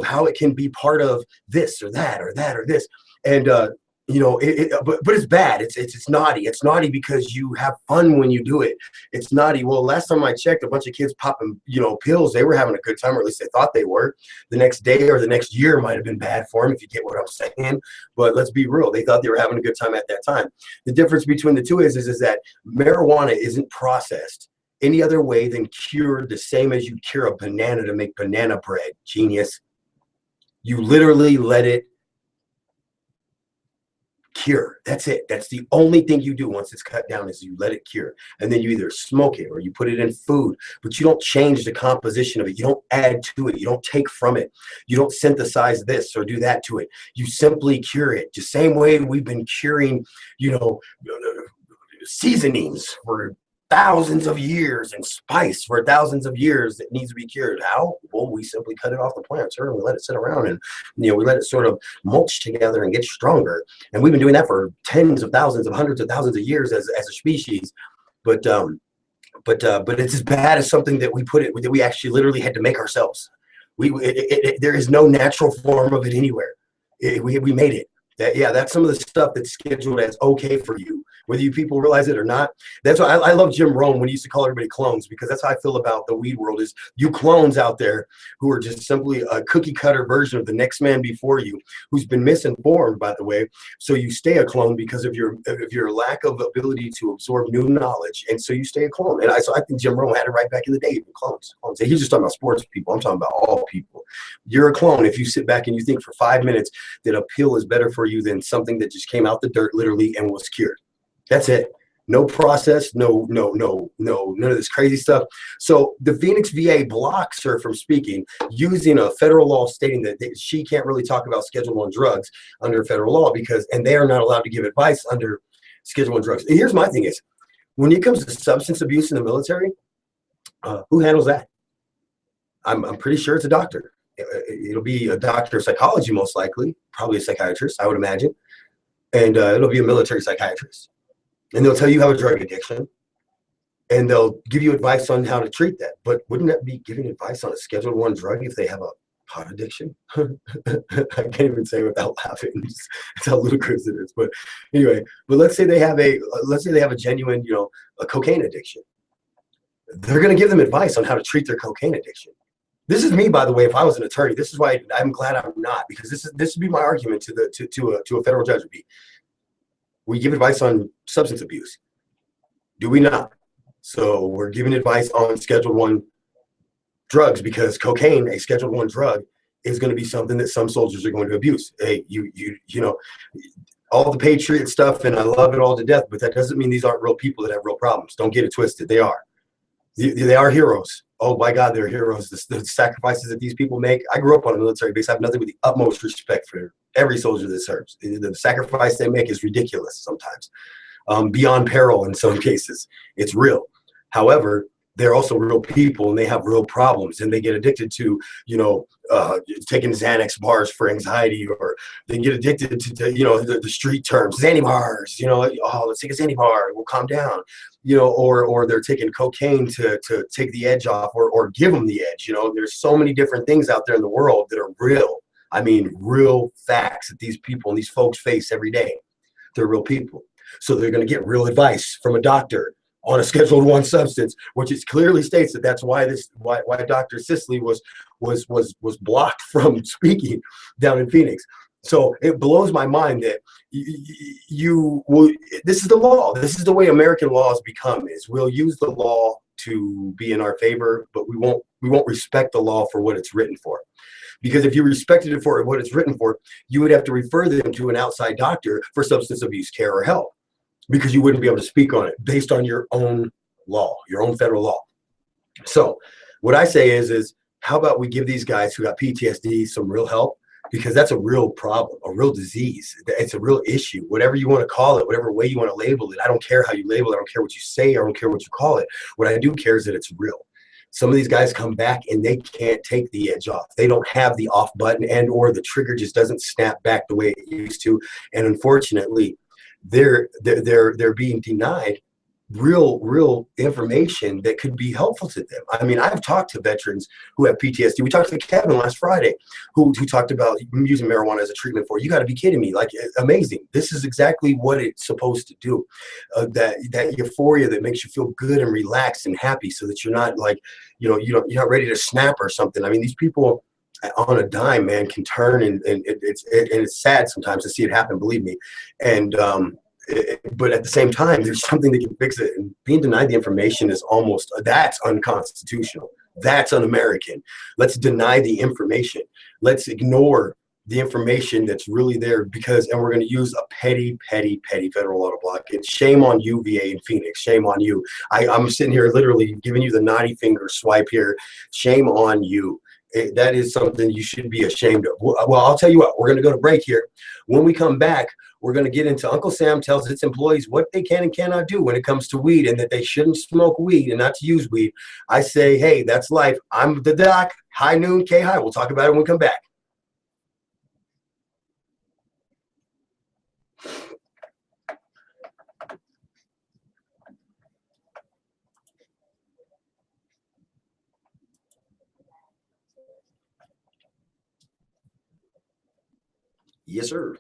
how it can be part of this or that or that or this. And, but it's bad. It's naughty. It's naughty because you have fun when you do it. It's naughty. Well, last time I checked, a bunch of kids popping, pills, they were having a good time, or at least they thought they were. The next day or the next year might have been bad for them, if you get what I'm saying. But let's be real. They thought they were having a good time at that time. The difference between the two is that marijuana isn't processed any other way than cured the same as you cure a banana to make banana bread. Genius. You literally let it cure. That's it. That's the only thing you do once it's cut down, is you let it cure. And then you either smoke it or you put it in food, but you don't change the composition of it. You don't add to it. You don't take from it. You don't synthesize this or do that to it. You simply cure it. The same way we've been curing, seasonings for thousands of years and spice for thousands of years that needs to be cured. How? Well, we simply cut it off the plant, sir, and we let it sit around, and we let it sort of mulch together and get stronger. And we've been doing that for tens of thousands of hundreds of thousands of years as a species. But it's as bad as something that we actually literally had to make ourselves. There is no natural form of it anywhere. We made it. That's some of the stuff that's scheduled as okay for you, whether you people realize it or not. That's why I love Jim Rome when he used to call everybody clones, because that's how I feel about the weed world. Is you clones out there who are just simply a cookie cutter version of the next man before you, who's been misinformed, by the way. So you stay a clone because of your lack of ability to absorb new knowledge, and so you stay a clone. And I think Jim Rome had it right back in the day. Clones. He's just talking about sports people. I'm talking about all people. You're a clone if you sit back and you think for 5 minutes that a pill is better for you than something that just came out the dirt literally and was cured. That's it. No process, no, none of this crazy stuff. So the Phoenix VA blocks her from speaking using a federal law stating that she can't really talk about Schedule I drugs under federal law and they are not allowed to give advice under Schedule I drugs. And here's my thing is, when it comes to substance abuse in the military, who handles that? I'm pretty sure it's a doctor. It'll be a doctor of psychology, most likely, probably a psychiatrist, I would imagine. And it'll be a military psychiatrist. And they'll tell you have a drug addiction, and they'll give you advice on how to treat that. But wouldn't that be giving advice on a Schedule I drug if they have a pot addiction? I can't even say it without laughing. It's how ludicrous it is. But anyway, let's say they have a genuine, a cocaine addiction. They're going to give them advice on how to treat their cocaine addiction. This is me, by the way. If I was an attorney, this is why I'm glad I'm not, because this would be my argument to a federal judge would be: we give advice on substance abuse, do we not? So we're giving advice on Schedule I drugs because cocaine, a Schedule I drug, is going to be something that some soldiers are going to abuse. Hey, all the patriot stuff, and I love it all to death, but that doesn't mean these aren't real people that have real problems. Don't get it twisted. They are. They are heroes. Oh my God, they're heroes. The sacrifices that these people make. I grew up on a military base. I have nothing but the utmost respect for every soldier that serves. The sacrifice they make is ridiculous sometimes, beyond peril in some cases. It's real. However, they're also real people, and they have real problems, and they get addicted to, taking Xanax bars for anxiety, or they get addicted to the street terms, Xanny bars, let's take a Xanny bar, we'll calm down, or they're taking cocaine to take the edge off, or give them the edge. There's so many different things out there in the world that are real. I mean, real facts that these people and these folks face every day. They're real people. So they're going to get real advice from a doctor on a Schedule I substance, which it clearly states that that's why Dr. Sisley was blocked from speaking down in Phoenix. So it blows my mind that this is the law. This is the way American laws become, is we'll use the law to be in our favor, but we won't respect the law for what it's written for. Because if you respected it for what it's written for, you would have to refer them to an outside doctor for substance abuse care or help, because you wouldn't be able to speak on it based on your own law, your own federal law. So what I say is how about we give these guys who got PTSD some real help, because that's a real problem, a real disease. It's a real issue, whatever you want to call it, whatever way you want to label it. I don't care how you label it. I don't care what you say. I don't care what you call it. What I do care is that it's real. some of these guys come back and they can't take the edge off. They don't have the off button, and or the trigger just doesn't snap back the way it used to. And unfortunately, they're being denied real information that could be helpful to them. I mean, I've talked to veterans who have PTSD. We talked to Kevin last Friday who talked about using marijuana as a treatment for, you got to be kidding me. Like, amazing. This is exactly what it's supposed to do. That euphoria that makes you feel good and relaxed and happy, so that you're not like, you're not ready to snap or something. I mean, these people on a dime, man, can turn, and it's sad sometimes to see it happen, believe me. And but at the same time, there's something that can fix it. And being denied the information is that's unconstitutional. That's un-American. Let's deny the information. Let's ignore the information that's really there, and we're going to use a petty federal auto block. It's shame on you, VA in Phoenix. Shame on you. I'm sitting here literally giving you the naughty finger swipe here. Shame on you. That is something you should be ashamed of. Well, I'll tell you what, we're going to go to break here. When we come back, we're going to get into Uncle Sam tells its employees what they can and cannot do when it comes to weed, and that they shouldn't smoke weed and not to use weed. I say, hey, that's life. I'm the doc. High Noon, K-High. We'll talk about it when we come back. Yes, sir.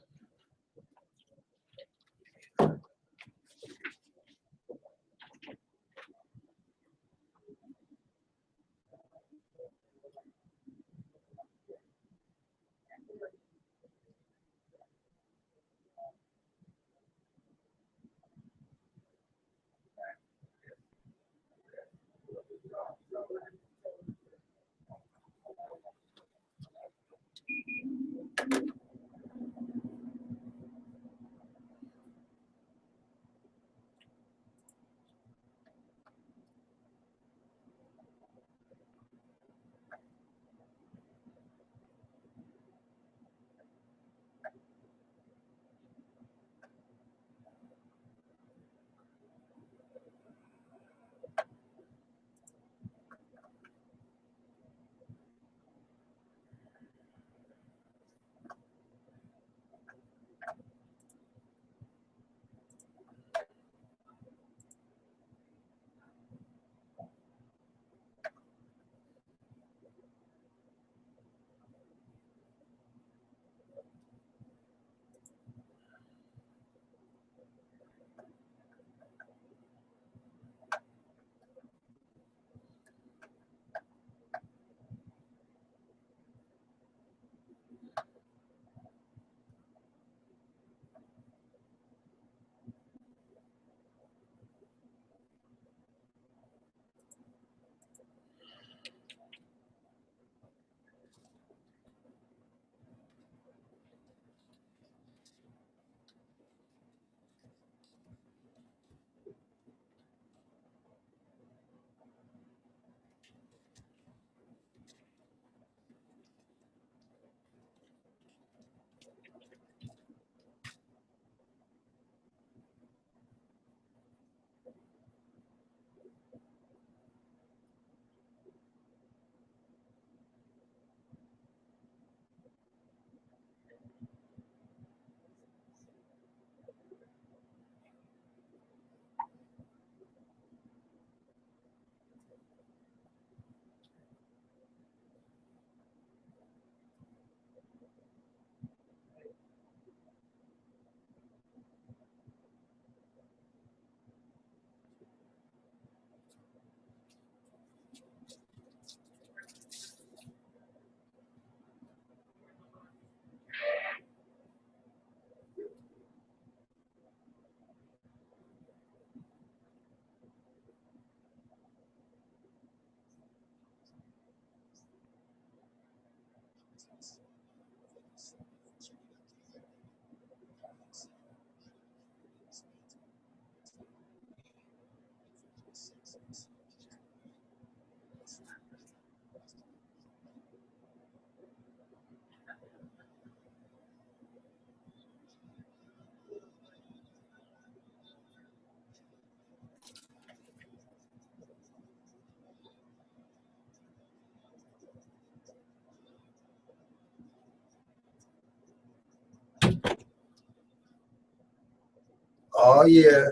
yeah.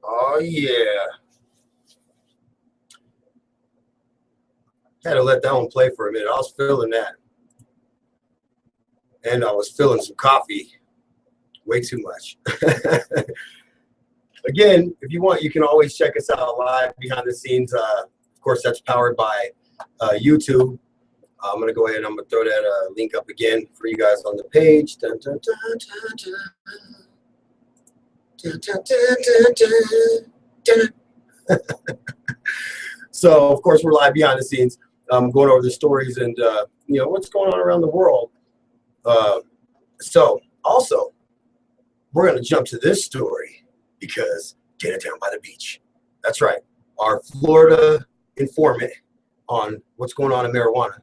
Oh, yeah. Had to let that one play for a minute. I was feeling that. And I was feeling some coffee. Way too much. Again, if you want, you can always check us out live behind the scenes. Of course, that's powered by YouTube. I'm going to go ahead and I'm going to throw that link up again for you guys on the page. Dun, dun, dun, dun, dun. Dun, dun, dun, dun, dun. So, of course, we're live behind the scenes, going over the stories and, you know, what's going on around the world. So, also, we're going to jump to this story because Dana down by the beach. That's right. Our Florida informant on what's going on in marijuana.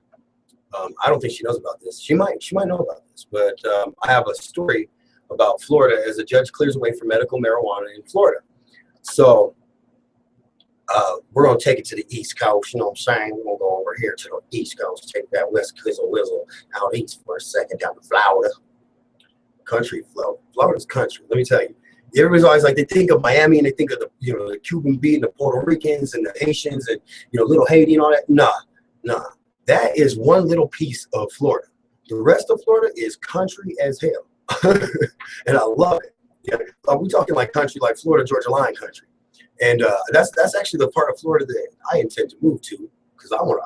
I don't think she knows about this. She might know about this, but I have a story about Florida as a judge clears away for medical marijuana in Florida. So we're going to take it to the East Coast. You know what I'm saying? We're going to go over here to the East Coast, take that West Kizzle Whizzle out east for a second down to Florida. Country, Florida's country. Let me tell you. Everybody's always like, they think of Miami and they think of the, you know, the Cuban beat and the Puerto Ricans and the Haitians and, you know, little Haiti and all that. Nah. That is one little piece of Florida. The rest of Florida is country as hell. And I love it. Yeah. We're talking like country, like Florida, Georgia line country. And that's actually the part of Florida that I intend to move to because that's where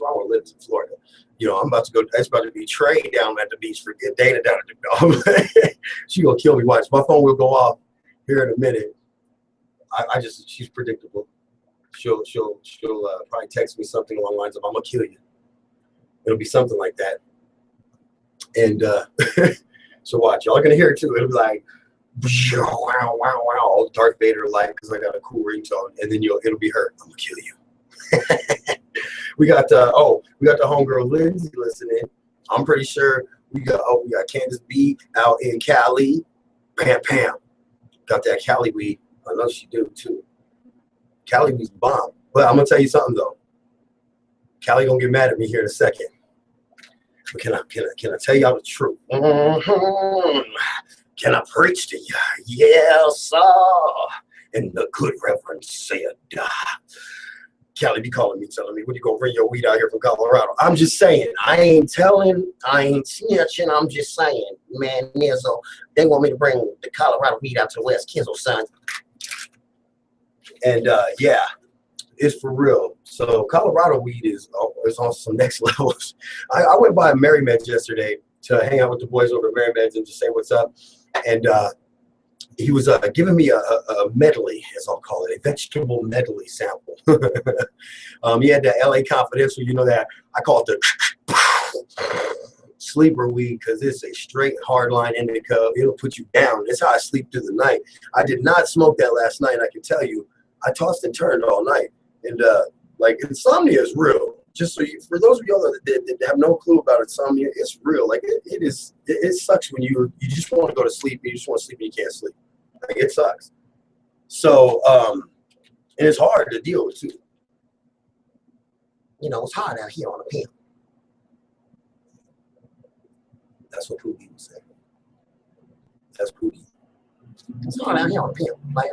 I want to live in Florida. You know, I'm about to go. It's about to be Trey down at the beach. Forget Dana down at the She gonna kill me. Watch, my phone will go off here in a minute. She's predictable. She'll probably text me something along the lines of, "I'm gonna kill you." It'll be something like that. And so watch, y'all are gonna hear it too. It'll be like, wow, wow, wow, Darth Vader like, because I got a cool ringtone, and then it'll be her. I'm gonna kill you. we got the homegirl Lindsay listening. I'm pretty sure we got Candace B out in Cali. Pam. Got that Cali weed. I know she do too. Cali weed's bomb. But I'm gonna tell you something though. Cali gonna get mad at me here in a second. But can I tell y'all the truth? Can I preach to you? Yes, sir. And the good Reverend said, Cali be calling me, telling me, when you gonna bring your weed out here from Colorado? I'm just saying, I ain't snitching, I'm just saying, man, Nizzo, they want me to bring the Colorado weed out to the West Kizzle, son. And yeah, it's for real. So Colorado weed is on some next levels. I went by Mary Meds yesterday to hang out with the boys over at Mary Meds and just say what's up. And he was giving me a medley, as I'll call it, a vegetable medley sample. He had the LA Confidential, you know that. I call it the sleeper weed because it's a straight hardline indica. It'll put you down. That's how I sleep through the night. I did not smoke that last night. I can tell you, I tossed and turned all night. And like insomnia is real. Just so for those of y'all that have no clue about insomnia, it's real. Like it sucks when you just want to go to sleep and you just want to sleep and you can't sleep. Like it sucks. So and it's hard to deal with too. You know, it's hard out here on a pimp. That's what Poogie would say. That's Poogie. It's hard out here on a pimp, man.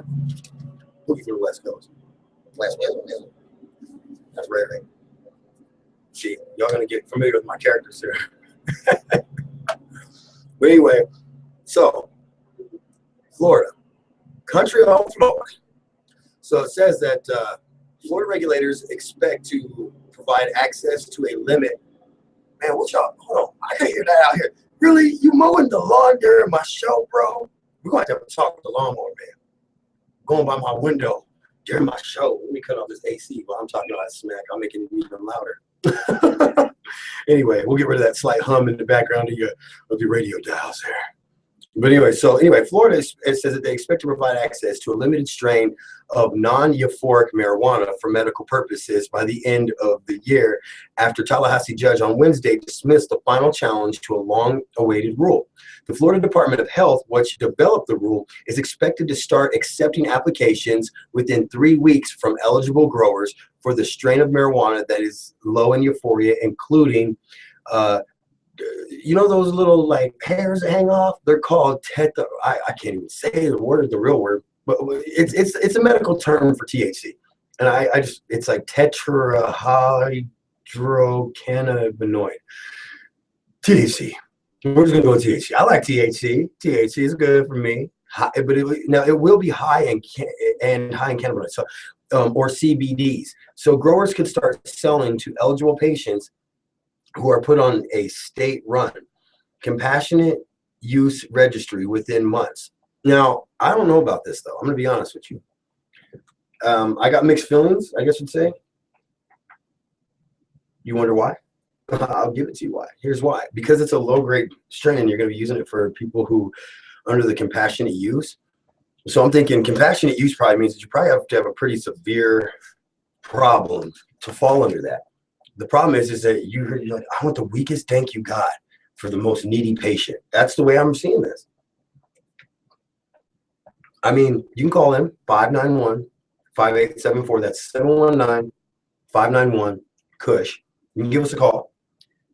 Poogie from the West Coast. West. That's rare. See, y'all gonna get familiar with my characters here. But anyway, so Florida, country on Florida. So it says that Florida regulators expect to provide access to a limit. Man, what y'all? Hold on, I can't hear that out here. Really, you mowing the lawn during my show, bro? We're gonna have to talk with the lawnmower man. Going by my window during my show. Let me cut off this AC while I'm talking about smack. I'm making it even louder. Anyway, we'll get rid of that slight hum in the background of your radio dials there. But anyway, Florida, it says that they expect to provide access to a limited strain of non-euphoric marijuana for medical purposes by the end of the year after Tallahassee judge on Wednesday dismissed the final challenge to a long-awaited rule. The Florida Department of Health, which developed the rule, is expected to start accepting applications within 3 weeks from eligible growers for the strain of marijuana that is low in euphoria, including you know those little like hairs that hang off? They're called I can't even say the real word. but it's a medical term for THC, and I just it's like tetrahydrocannabinoid. THC. We're just gonna go with THC. I like THC. THC is good for me. High, but now it will be high in high in cannabinoids, so or CBDs. So growers could start selling to eligible patients who are put on a state-run compassionate use registry within months. Now, I don't know about this though. I'm gonna be honest with you. I got mixed feelings, I guess you'd say. You wonder why? I'll give it to you why. Here's why. Because it's a low-grade strain and you're going to be using it for people who under the compassionate use. So I'm thinking compassionate use probably means that you probably have to have a pretty severe problem to fall under that. The problem is that you're like, I want the weakest tank you got for the most needy patient. That's the way I'm seeing this. I mean, you can call in 591-5874. That's 719-591-KUSH. You can give us a call.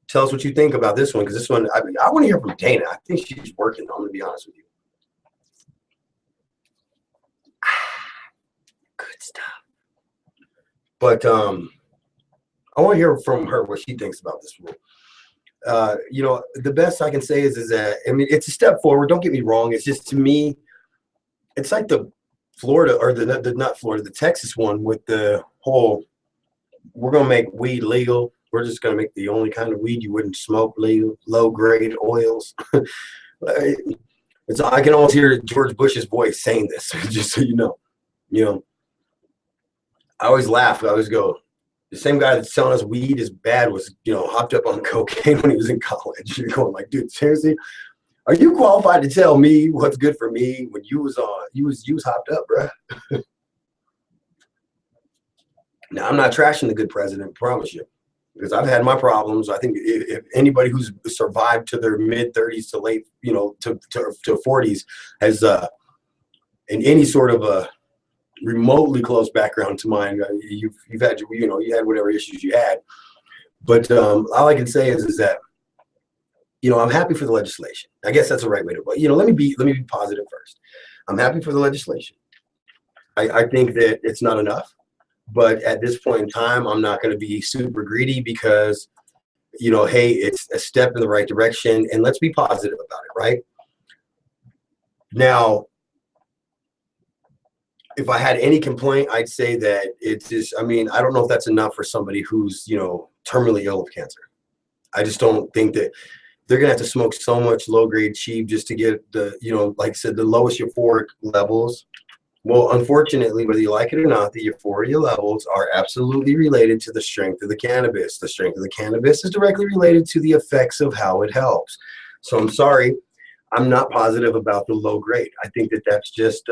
Tell us what you think about this one, because this one, I want to hear from Dana. I think she's working. I'm going to be honest with you. Good stuff. But I want to hear from her what she thinks about this rule. You know, the best I can say is that, I mean, it's a step forward. Don't get me wrong. It's just, to me, it's like the Florida, or the not Florida, the Texas one with the whole, we're going to make weed legal. We're just going to make the only kind of weed you wouldn't smoke legal, low-grade oils. It's, I can almost hear George Bush's voice saying this, just so you know. You know, I always laugh. I always go, the same guy that's selling us weed is bad was, you know, hopped up on cocaine when he was in college. You're going like, dude, seriously? Are you qualified to tell me what's good for me when you was hopped up, bro? Now, I'm not trashing the good president, I promise you. Because I've had my problems. I think if anybody who's survived to their mid 30s to late, you know, to 40s has in any sort of a remotely close background to mine, you've had, you know, you had whatever issues you had. But all I can say is that, you know, I'm happy for the legislation. I guess that's the right way to put it. You know, let me be positive first. I'm happy for the legislation. I think that it's not enough. But at this point in time, I'm not going to be super greedy because, you know, hey, it's a step in the right direction, and let's be positive about it, right? Now, if I had any complaint, I'd say that it's just, I mean, I don't know if that's enough for somebody who's, you know, terminally ill of cancer. I just don't think that they're going to have to smoke so much low-grade cheap just to get the, you know, like I said, the lowest euphoric levels. Well, unfortunately, whether you like it or not, the euphoria levels are absolutely related to the strength of the cannabis. The strength of the cannabis is directly related to the effects of how it helps. So I'm sorry, I'm not positive about the low grade. I think that that's just,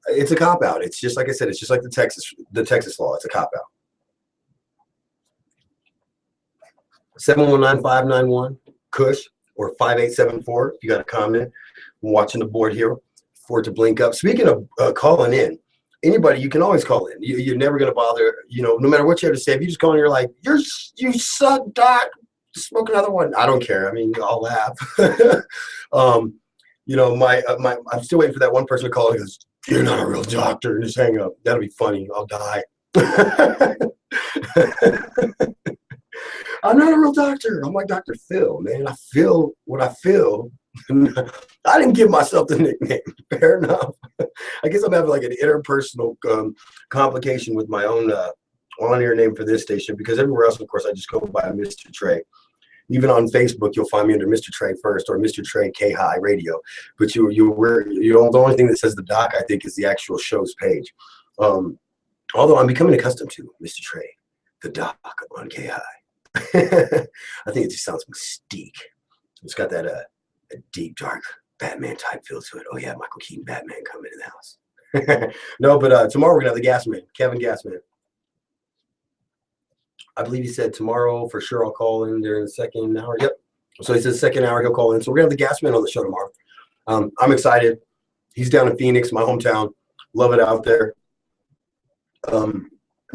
it's a cop-out. It's just, like I said, it's just like the Texas law. It's a cop-out. 719-591-KUSH or 5874 if you got a comment. I'm watching the board here for it to blink up. Speaking of calling in, anybody, you can always call in. You're never going to bother, you know, no matter what you have to say. If you just call in, you're like, you suck, doc. Smoke another one. I don't care. I mean, I'll laugh. You know, I'm still waiting for that one person to call and goes, you're not a real doctor, and just hang up. That'll be funny. I'll die. I'm not a real doctor. I'm like Dr. Phil, man. I feel what I feel. I didn't give myself the nickname. Fair enough. I guess I'm having like an interpersonal complication with my own on-air name for this station, because everywhere else, of course, I just go by Mr. Trey. Even on Facebook, you'll find me under Mr. Trey First or Mr. Trey K-High Radio. But the only thing that says the doc, I think, is the actual show's page. Although I'm becoming accustomed to Mr. Trey, the doc on K-High. I think it just sounds mystique. It's got that a deep, dark Batman type feel to it. Oh yeah, Michael Keaton Batman coming in the house. No, but tomorrow we're gonna have the Gasman, Kevin Gasman. I believe he said tomorrow for sure. I'll call in during the second hour. Yep. So he says second hour he'll call in. So we're gonna have the Gasman on the show tomorrow. I'm excited. He's down in Phoenix, my hometown. Love it out there. I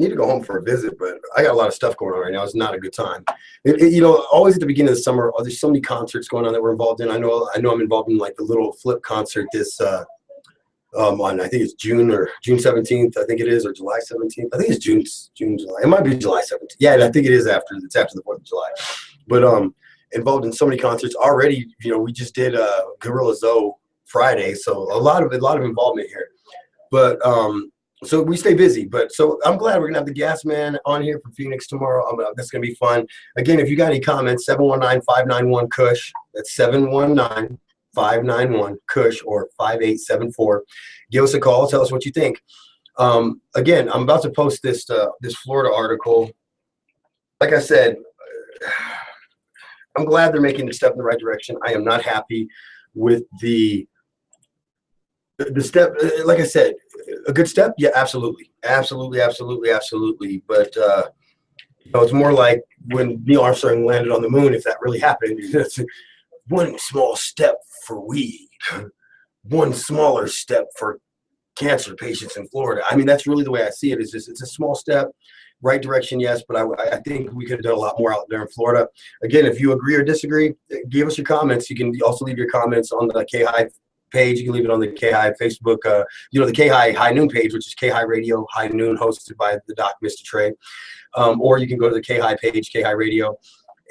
need to go home for a visit, but I got a lot of stuff going on right now. It's not a good time. You know, always at the beginning of the summer, there's so many concerts going on that we're involved in. I know I'm involved in like the little flip concert this On I think it's June 17th, I think it is, or July 17th. I think it's July. It might be July 17th. Yeah, I think it is after the 4th of July. But involved in so many concerts already. We just did Gorilla Zoe Friday, so a lot of involvement here. But so we stay busy. But so I'm glad we're gonna have the Gas Man on here from Phoenix tomorrow. That's gonna be fun. Again, if you got any comments, 719-591-KUSH. That's 719-591-KUSH or 5874. Give us a call. Tell us what you think. Again, I'm about to post this Florida article. Like I said, I'm glad they're making a step in the right direction. I am not happy with the step. Like I said, a good step. Yeah, absolutely. But it's more like when Neil Armstrong landed on the moon. If that really happened, it's one small step for weed, one smaller step for cancer patients in Florida. I mean, that's really the way I see it. It's a small step, right direction, yes, but I think we could have done a lot more out there in Florida. Again, if you agree or disagree, give us your comments. You can also leave your comments on the K-High page. You can leave it on the K-High Facebook, the K-High High Noon page, which is K-High Radio High Noon, hosted by the Doc, Mr. Trey. Or you can go to the K-High page, K-High Radio,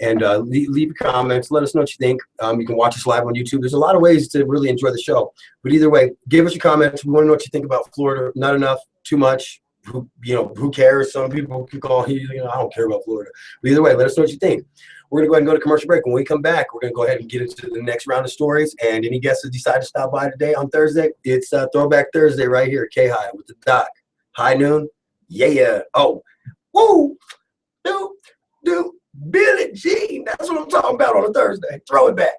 and leave your comments. Let us know what you think. You can watch us live on YouTube. There's a lot of ways to really enjoy the show. But either way, give us your comments. We want to know what you think about Florida. Not enough, too much. Who cares? Some people can call I don't care about Florida. But either way, let us know what you think. We're going to go ahead and go to commercial break. When we come back, we're going to go ahead and get into the next round of stories. And any guests that decide to stop by today on Thursday, it's Throwback Thursday right here at K-High with the Doc. High Noon. Yeah. Oh, woo. Do. Billie Jean. That's what I'm talking about on a Thursday. Throw it back.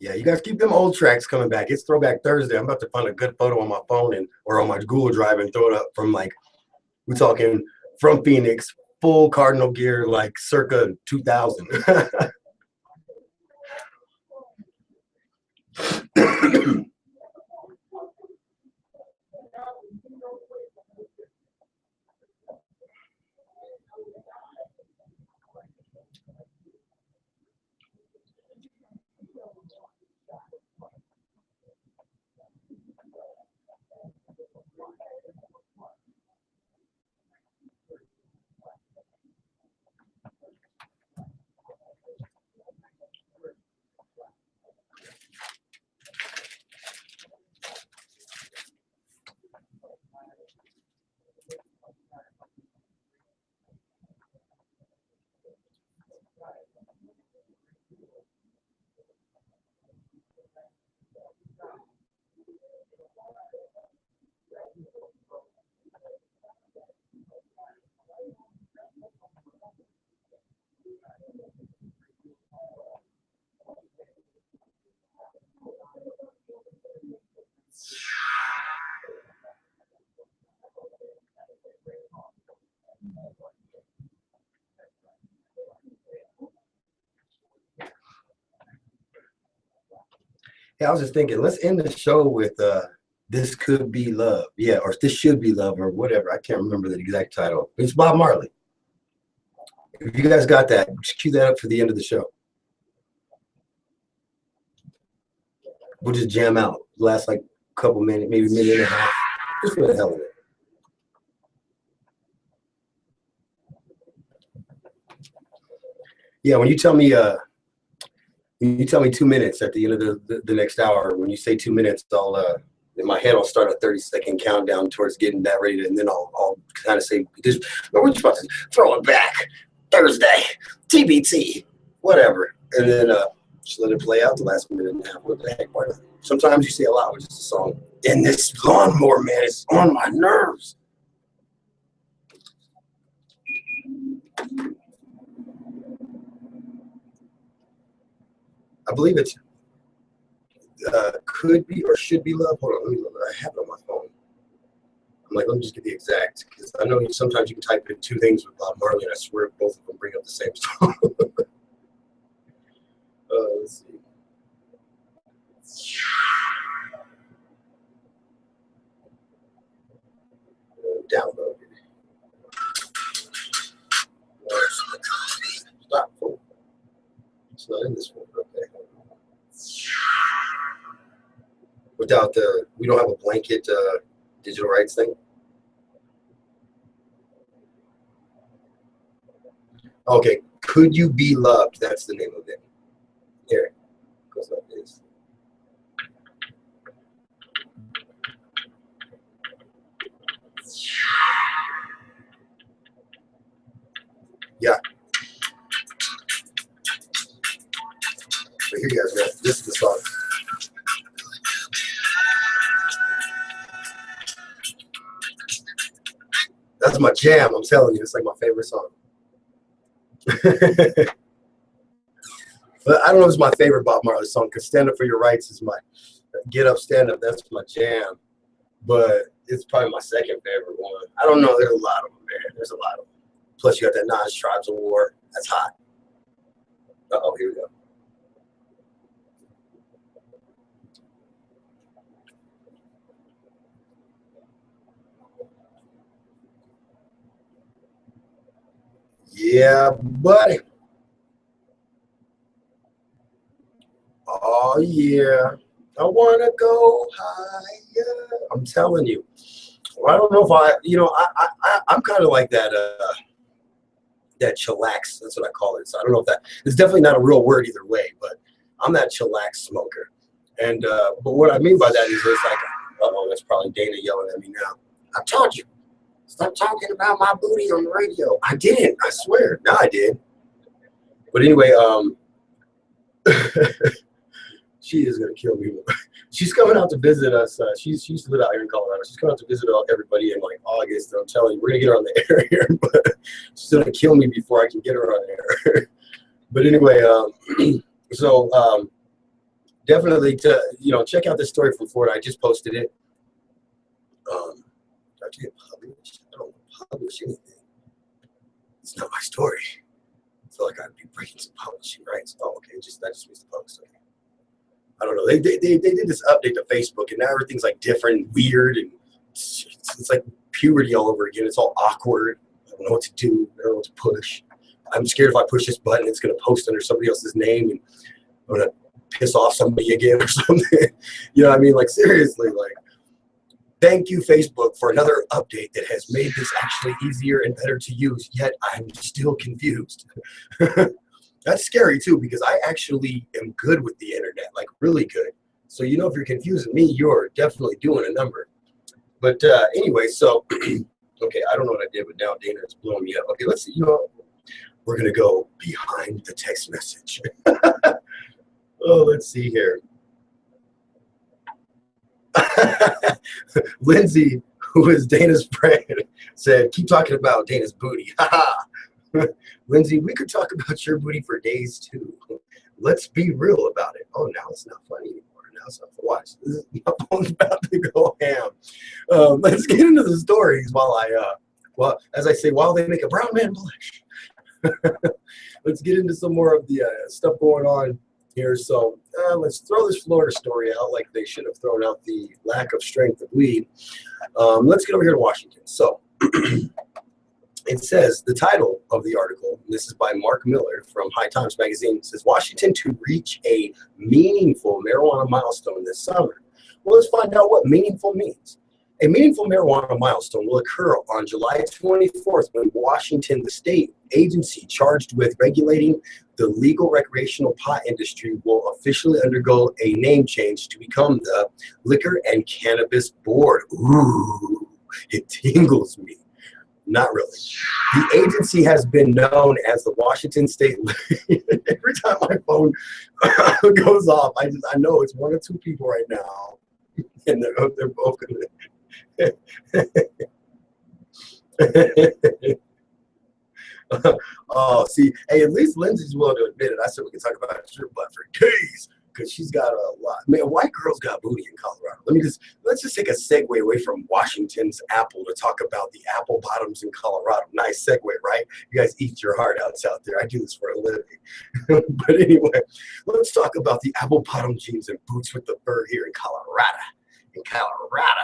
Yeah, you guys keep them old tracks coming back. It's Throwback Thursday. I'm about to find a good photo on my phone or on my Google Drive and throw it up from we're talking from Phoenix, full Cardinal gear, like circa 2000. Yeah, I was just thinking, let's end the show with This Could Be Love. Yeah, or This Should Be Love or whatever. I can't remember the exact title. It's Bob Marley. If you guys got that, just cue that up for the end of the show. We'll just jam out. Last like a couple minutes, maybe a minute and a half. Just for the hell of it. Yeah, when you tell me 2 minutes at the end of the next hour, when you say 2 minutes, I'll in my head I'll start a 30-second countdown towards getting that ready, and then I'll kind of say, we're just about to throw it back Thursday, TBT, whatever, and then just let it play out the last minute and a half. What the heck? Sometimes you say a lot with just a song. And this lawnmower, man, is on my nerves. I believe it's Could Be or Should Be Love. Hold on, let me look. I have it on my phone. I'm like, let me just get the exact, because I know sometimes you can type in two things with Bob Marley, and I swear both of them bring up the same song. Let's see. Download it. Stop. It's not in this one. Okay. Without the, we don't have a blanket digital rights thing. Okay, Could You Be Loved? That's the name of it. Here, goes like this. Yeah. So here you guys go. This is the song. That's my jam. I'm telling you, it's like my favorite song. But I don't know if it's my favorite Bob Marley song, because Stand Up For Your Rights is my Get Up, Stand Up. That's my jam. But it's probably my second favorite one. I don't know. There's a lot of them, man. There's a lot of them. Plus, you got that Nas Tribes of War. That's hot. Uh-oh, here we go. Yeah, buddy. Oh, yeah. I want to go higher. I'm telling you. Well, I don't know if I'm kind of like that, that chillax. That's what I call it. So I don't know if that, it's definitely not a real word either way, but I'm that chillax smoker. And, but what I mean by that is it's like, uh-oh, that's probably Dana yelling at me now. I told you, stop talking about my booty on the radio. I didn't, I swear. No, I did. But anyway, she is gonna kill me. She's coming out to visit us. She's live out here in Colorado. She's coming out to visit everybody in like August. And I'm telling you, we're gonna get her on the air here, but she's gonna kill me before I can get her on air. But anyway, so definitely to check out this story from Florida. I just posted it. I can't publish. I don't publish anything. It's not my story. I feel like I'd be breaking some publishing rights. Oh, okay. That just means the post. Okay. I don't know. They did this update to Facebook, and now everything's like different and weird, and it's like puberty all over again. It's all awkward. I don't know what to do. I don't know what to push. I'm scared if I push this button, it's going to post under somebody else's name, and I'm going to piss off somebody again or something. You know what I mean? Like, seriously, like, thank you, Facebook, for another update that has made this actually easier and better to use, yet I'm still confused. That's scary, too, because I actually am good with the internet, like really good. So, if you're confusing me, you're definitely doing a number. But anyway, so, okay, I don't know what I did, but now Dana is blowing me up. Okay, let's see. We're going to go behind the text message. Oh, let's see here. Lindsay, who is Dana's friend, said, keep talking about Dana's booty. Lindsay, we could talk about your booty for days too. Let's be real about it. Oh, now it's not funny anymore. Now it's not for watch. My phone's about to go ham. Let's get into the stories while as I say, while they make a brown man blush. Let's get into some more of the stuff going on here. So let's throw this Florida story out like they should have thrown out the lack of strength of weed. Let's get over here to Washington. So it says, the title of the article, and this is by Mark Miller from High Times Magazine, says, Washington to reach a meaningful marijuana milestone this summer. Well, let's find out what meaningful means. A meaningful marijuana milestone will occur on July 24th when Washington, the state agency charged with regulating the legal recreational pot industry, will officially undergo a name change to become the Liquor and Cannabis Board. Ooh, it tingles me. Not really. The agency has been known as the Washington State. Every time my phone goes off, I know it's one or two people right now, and they're both gonna. Oh, see, hey, at least Lindsay's willing to admit it. I said we can talk about your butt for days. because she's got a lot. Man, white girls got booty in Colorado. Let's just take a segue away from Washington's apple to talk about the apple bottoms in Colorado. Nice segue, right? You guys eat your heart outs out there. I do this for a living. But anyway, let's talk about the apple bottom jeans and boots with the fur here in Colorado. In Colorado,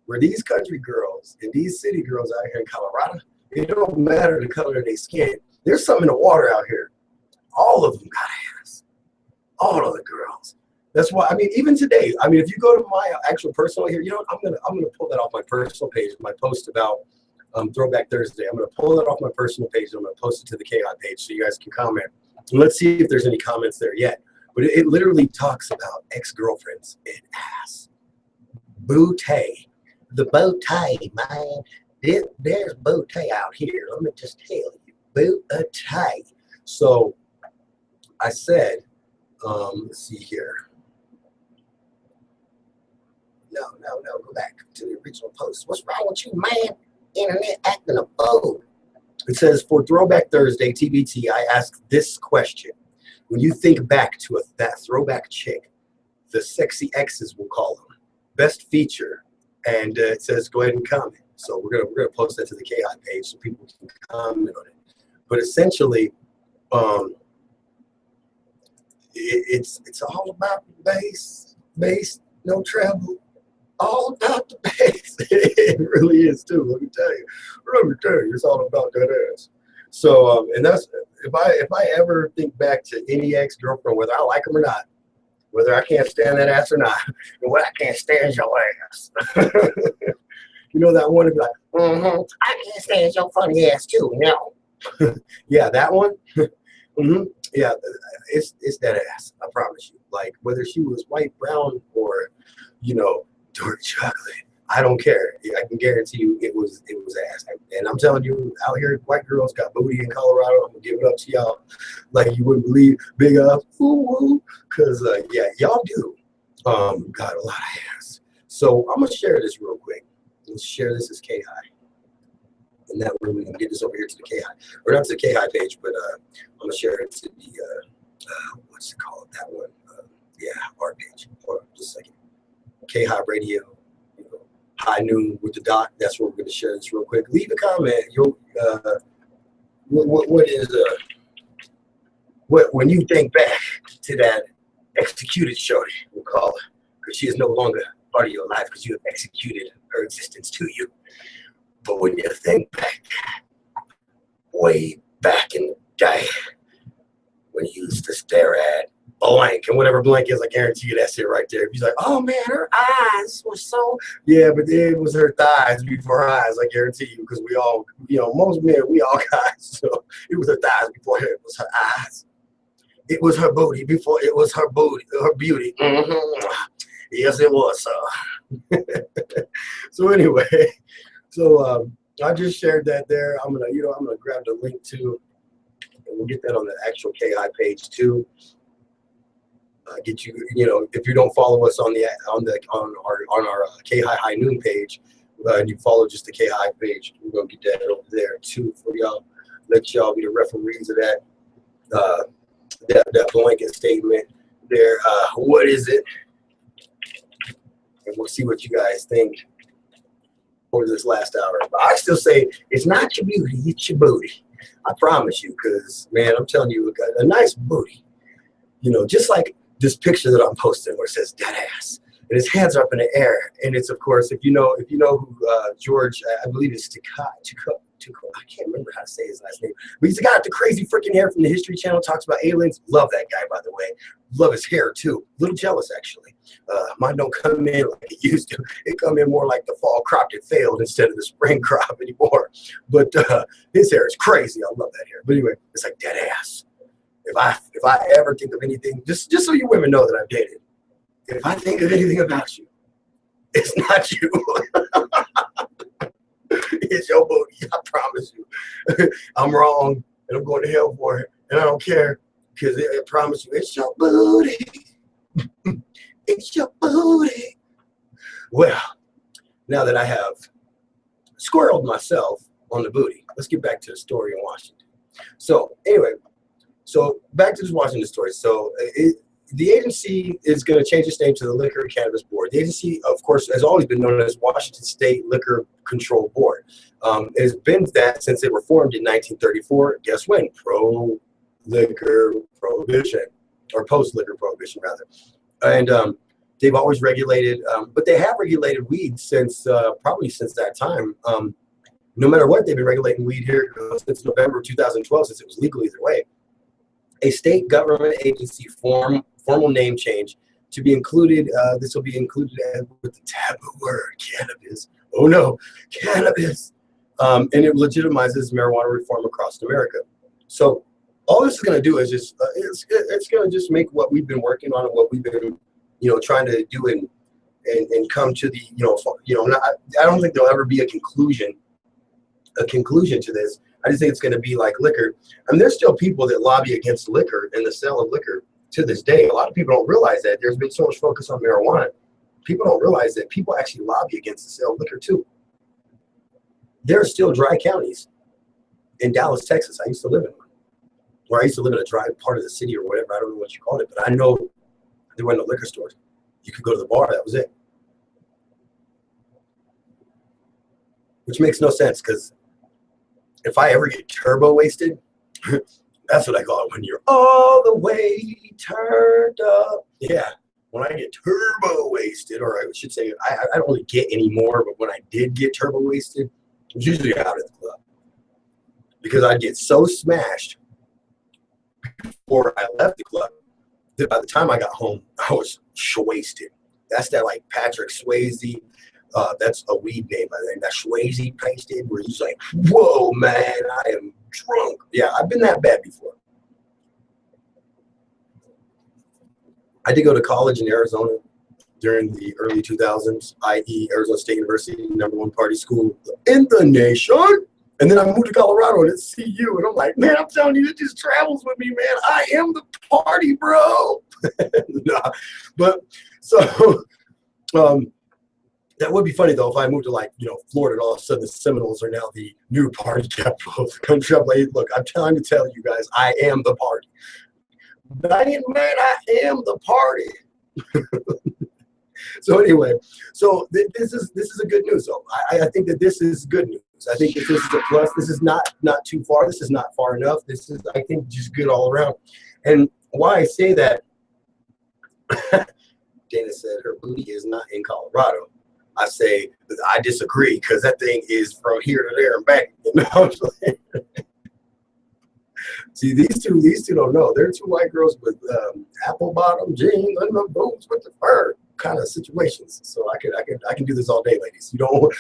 where these country girls and these city girls out here in Colorado, it don't matter the color of their skin. There's something in the water out here. All of them got ass. All of the girls. That's why, I mean, even today, I mean, if you go to my actual personal here, you know, I'm gonna pull that off my personal page, my post about Throwback Thursday. I'm gonna pull that off my personal page. And I'm gonna post it to the KI page so you guys can comment. And let's see if there's any comments there yet. But it literally talks about ex-girlfriends and ass. Bootay. The bootay, man. There's bootay out here. Let me just tell you. Bootay. So I said, let's see here. No, go back to the original post. What's wrong with you, man? Internet acting a fool. It says, for Throwback Thursday, TBT, I ask this question. When you think back to that throwback chick, the sexy exes will call them, best feature, and it says, go ahead and comment. So we're gonna post that to the KI page so people can comment on it. But essentially, it's all about the bass, no treble, all about the bass. It really is too. Let me tell you, it's all about that ass. So, and that's if I ever think back to any ex-girlfriend, whether I like them or not, whether I can't stand that ass or not, and what I can't stand is your ass. You know that one to be like, I can't stand your funny ass too. No. Yeah, that one. Yeah, it's that ass. I promise you. Like whether she was white, brown, or dark chocolate, I don't care. I can guarantee you it was ass. And I'm telling you, out here, white girls got booty in Colorado. I'm gonna give it up to y'all like you wouldn't believe. Big up, woo, because yeah, y'all do got a lot of ass. So I'm gonna share this real quick. Let's share this as KI. And that way we can get this over here to the KI, or not to the KI page, but I'm gonna share it to the what's it called? That one, yeah, our page. Hold on, just a second. KI Radio, High Noon with the dot. That's where we're gonna share this real quick. Leave a comment. You'll what when you think back to that executed shorty, we'll call her, because she is no longer part of your life because you have executed her existence to you. But when you think back, way back in the day, when you used to stare at blank, and whatever blank is, I guarantee you that's it right there. If you're like, oh man, her eyes were so, yeah, but it was her thighs before her eyes, I guarantee you, because we all, most men, we all guys, so it was her thighs before it was her eyes. It was her booty before it was her booty, her beauty. Yes, it was. So anyway. So I just shared that there. I'm gonna grab the link too, and we'll get that on the actual KI page too. Get you, if you don't follow us on our KI High Noon page, and you follow just the KI page, we're gonna get that over there too for y'all. Let y'all be the referees of that that blanket statement there. What is it? And we'll see what you guys think over this last hour. But I still say it's not your beauty, it's your booty. I promise you, because man, I'm telling you, a nice booty. Just like this picture that I'm posting where it says dead ass. And his hands are up in the air. And it's, of course, if you know who George, I believe it's I can't remember how to say his last name, but he's the guy with the crazy freaking hair from the History Channel, talks about aliens. Love that guy, by the way. Love his hair too. A little jealous actually. Mine don't come in like it used to. It come in more like the fall crop that failed instead of the spring crop anymore. But his hair is crazy. I love that hair. But anyway, it's like dead ass. If I ever think of anything, just so you women know that I've dated, if I think of anything about you, it's not you. It's your booty, I promise you. I'm wrong, and I'm going to hell for it, and I don't care, because I promise you, it's your booty. It's your booty. Well, now that I have squirreled myself on the booty, let's get back to the story in Washington. So anyway, back to this Washington story. So the agency is going to change its name to the Liquor and Cannabis Board. The agency, of course, has always been known as Washington State Liquor Control Board. It has been that since they were formed in 1934. Guess when? Pro-liquor prohibition, or post-liquor prohibition, rather. And they've always regulated, but they have regulated weed since probably since that time. No matter what, they've been regulating weed here since November 2012, since it was legal either way. A state government agency formal name change to be included. This will be included with the taboo word, cannabis. Oh no, cannabis. And it legitimizes marijuana reform across America. So all this is going to do is just, it's going to just make what we've been working on and what we've been, trying to do and come to the, I don't think there'll ever be a conclusion to this. I just think it's going to be like liquor. And there's still people that lobby against liquor and the sale of liquor to this day. A lot of people don't realize that. There's been so much focus on marijuana. People don't realize that people actually lobby against the sale of liquor too. There are still dry counties in Dallas, Texas. I used to live in one, or I used to live in a dry part of the city or whatever. I don't know what you call it, but I know there were no liquor stores. You could go to the bar. That was it. Which makes no sense, because if I ever get turbo wasted, that's what I call it, when you're all the way turned up. Yeah, when I get turbo wasted, or I should say, I don't really get anymore, but when I did get turbo wasted, it was usually out at the club. Because I'd get so smashed before I left the club that by the time I got home, I was wasted. That's that like Patrick Swayze. That's a weed name, I think. That Swayze pasted, where he's like, whoa, man, I am drunk. Yeah, I've been that bad before. I did go to college in Arizona during the early 2000s, i.e. Arizona State University, #1 party school in the nation. And then I moved to Colorado and it's CU. And I'm like, man, I'm telling you, it just travels with me, man. I am the party, bro. Nah. But so, that would be funny though if I moved to Florida and all of a sudden the Seminoles are now the new party capital of the country. I'm like, look, I'm trying to tell you guys, I am the party. Man, I am the party. So anyway, so this is a good news. So I think that this is good news. I think that this is a plus. This is not too far. This is not far enough. This is, I think, just good all around. And why I say that, Dana said her booty is not in Colorado. I say I disagree, because that thing is from here to there and back. You know what I'm saying? See, these two don't know. They're two white girls with apple bottom jeans and the boots with the fur kind of situations. So I can do this all day, ladies. You don't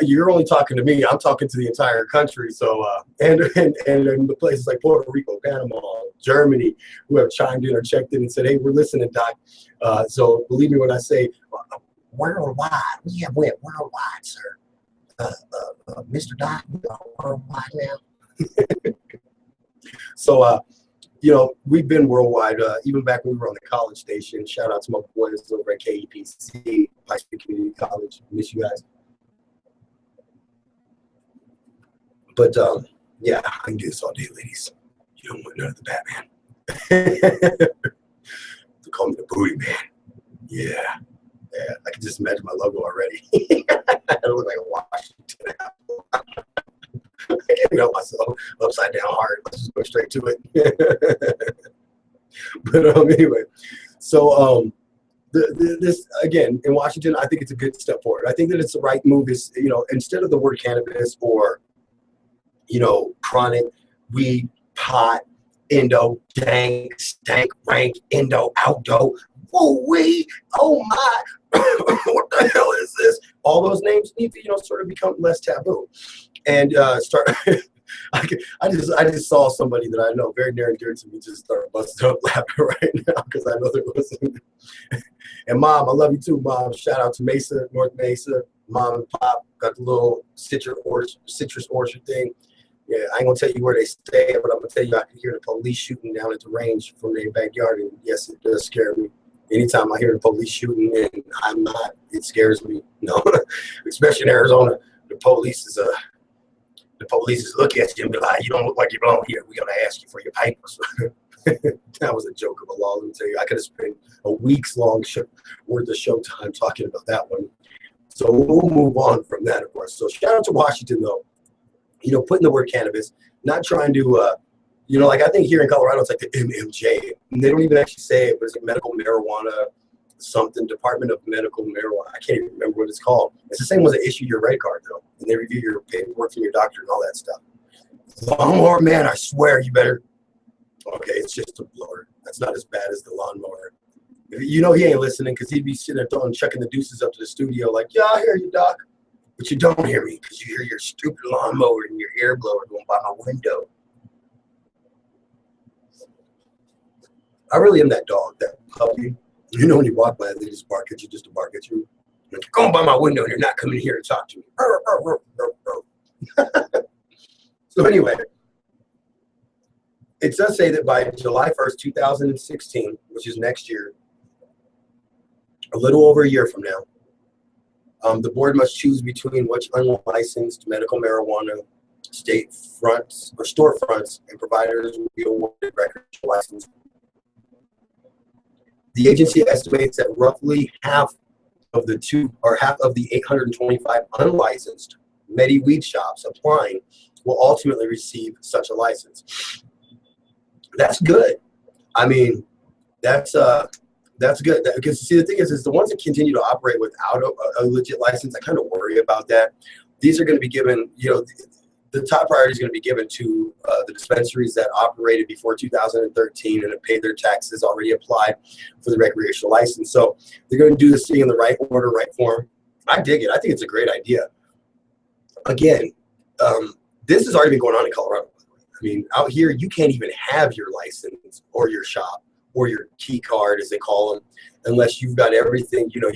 you're only talking to me. I'm talking to the entire country. So and in the places like Puerto Rico, Panama, Germany, who have chimed in or checked in and said, hey, we're listening, Doc. So believe me when I say worldwide. We have went worldwide, sir. Mr. Doc, we are worldwide now. So we've been worldwide, even back when we were on the college station. Shout out to my boys over at KEPC, Pikes Peak Community College. Miss you guys. But yeah, I can do this all day, ladies. You don't want none of the Batman. They call me the booty man. Yeah, I can just imagine my logo already. I look like a Washington apple. I can't help myself. Upside down heart. Let's just go straight to it. But anyway, so this again in Washington, I think it's a good step forward. I think that it's the right move. Is instead of the word cannabis or chronic, weed, pot, endo, dank, stank, rank, endo, outdo, woo wee, oh my, what the hell is this? All those names need to sort of become less taboo. And start. I just saw somebody that I know very near and dear to me just start busting up laughing right now, because I know they're listening. And Mom, I love you too, Mom. Shout out to Mesa, North Mesa. Mom and Pop got the little citrus orchard thing. Yeah, I ain't gonna tell you where they stay, but I'm gonna tell you I can hear the police shooting down at the range from their backyard, and yes, it does scare me. Anytime I hear the police shooting and I'm not, it scares me. No, especially in Arizona, the police is look at you and be like, you don't look like you belong here. We're gonna ask you for your papers. That was a joke of a law. Let me tell you, I could have spent a week's long worth of showtime talking about that one. So we'll move on from that, of course. So shout out to Washington, though. You know, putting the word cannabis, not trying to, you know, like I think here in Colorado, it's like the MMJ. And they don't even actually say it, but it's like medical marijuana, something, Department of Medical Marijuana. I can't even remember what it's called. It's the same ones that issue your rate card, though. And they review your paperwork from your doctor and all that stuff. Lawnmower man, I swear you better. Okay, it's just a blower. That's not as bad as the lawnmower. You know he ain't listening because he'd be sitting there throwing, chucking the deuces up to the studio like, yeah, I hear you, doc. But you don't hear me because you hear your stupid lawnmower and your air blower going by my window. I really am that dog, that puppy. You know when you walk by, they just bark at you just to bark at you. Like, you're going by my window and you're not coming here to talk to me. So anyway, it does say that by July 1st, 2016, which is next year, a little over a year from now, the board must choose between which unlicensed medical marijuana state fronts or storefronts and providers will be awarded recreational license. The agency estimates that roughly half of the 825 unlicensed MediWeed shops applying will ultimately receive such a license. That's good. I mean, that's good. Because see, the thing is the ones that continue to operate without a legit license, I kind of worry about that. These are going to be given, you know, the top priority is going to be given to the dispensaries that operated before 2013 and have paid their taxes, already applied for the recreational license. So they're going to do this thing in the right order, right form. I dig it. I think it's a great idea. Again, this has already been going on in Colorado. I mean, out here, you can't even have your license or your shop or your key card, as they call them, unless you've got everything, you know,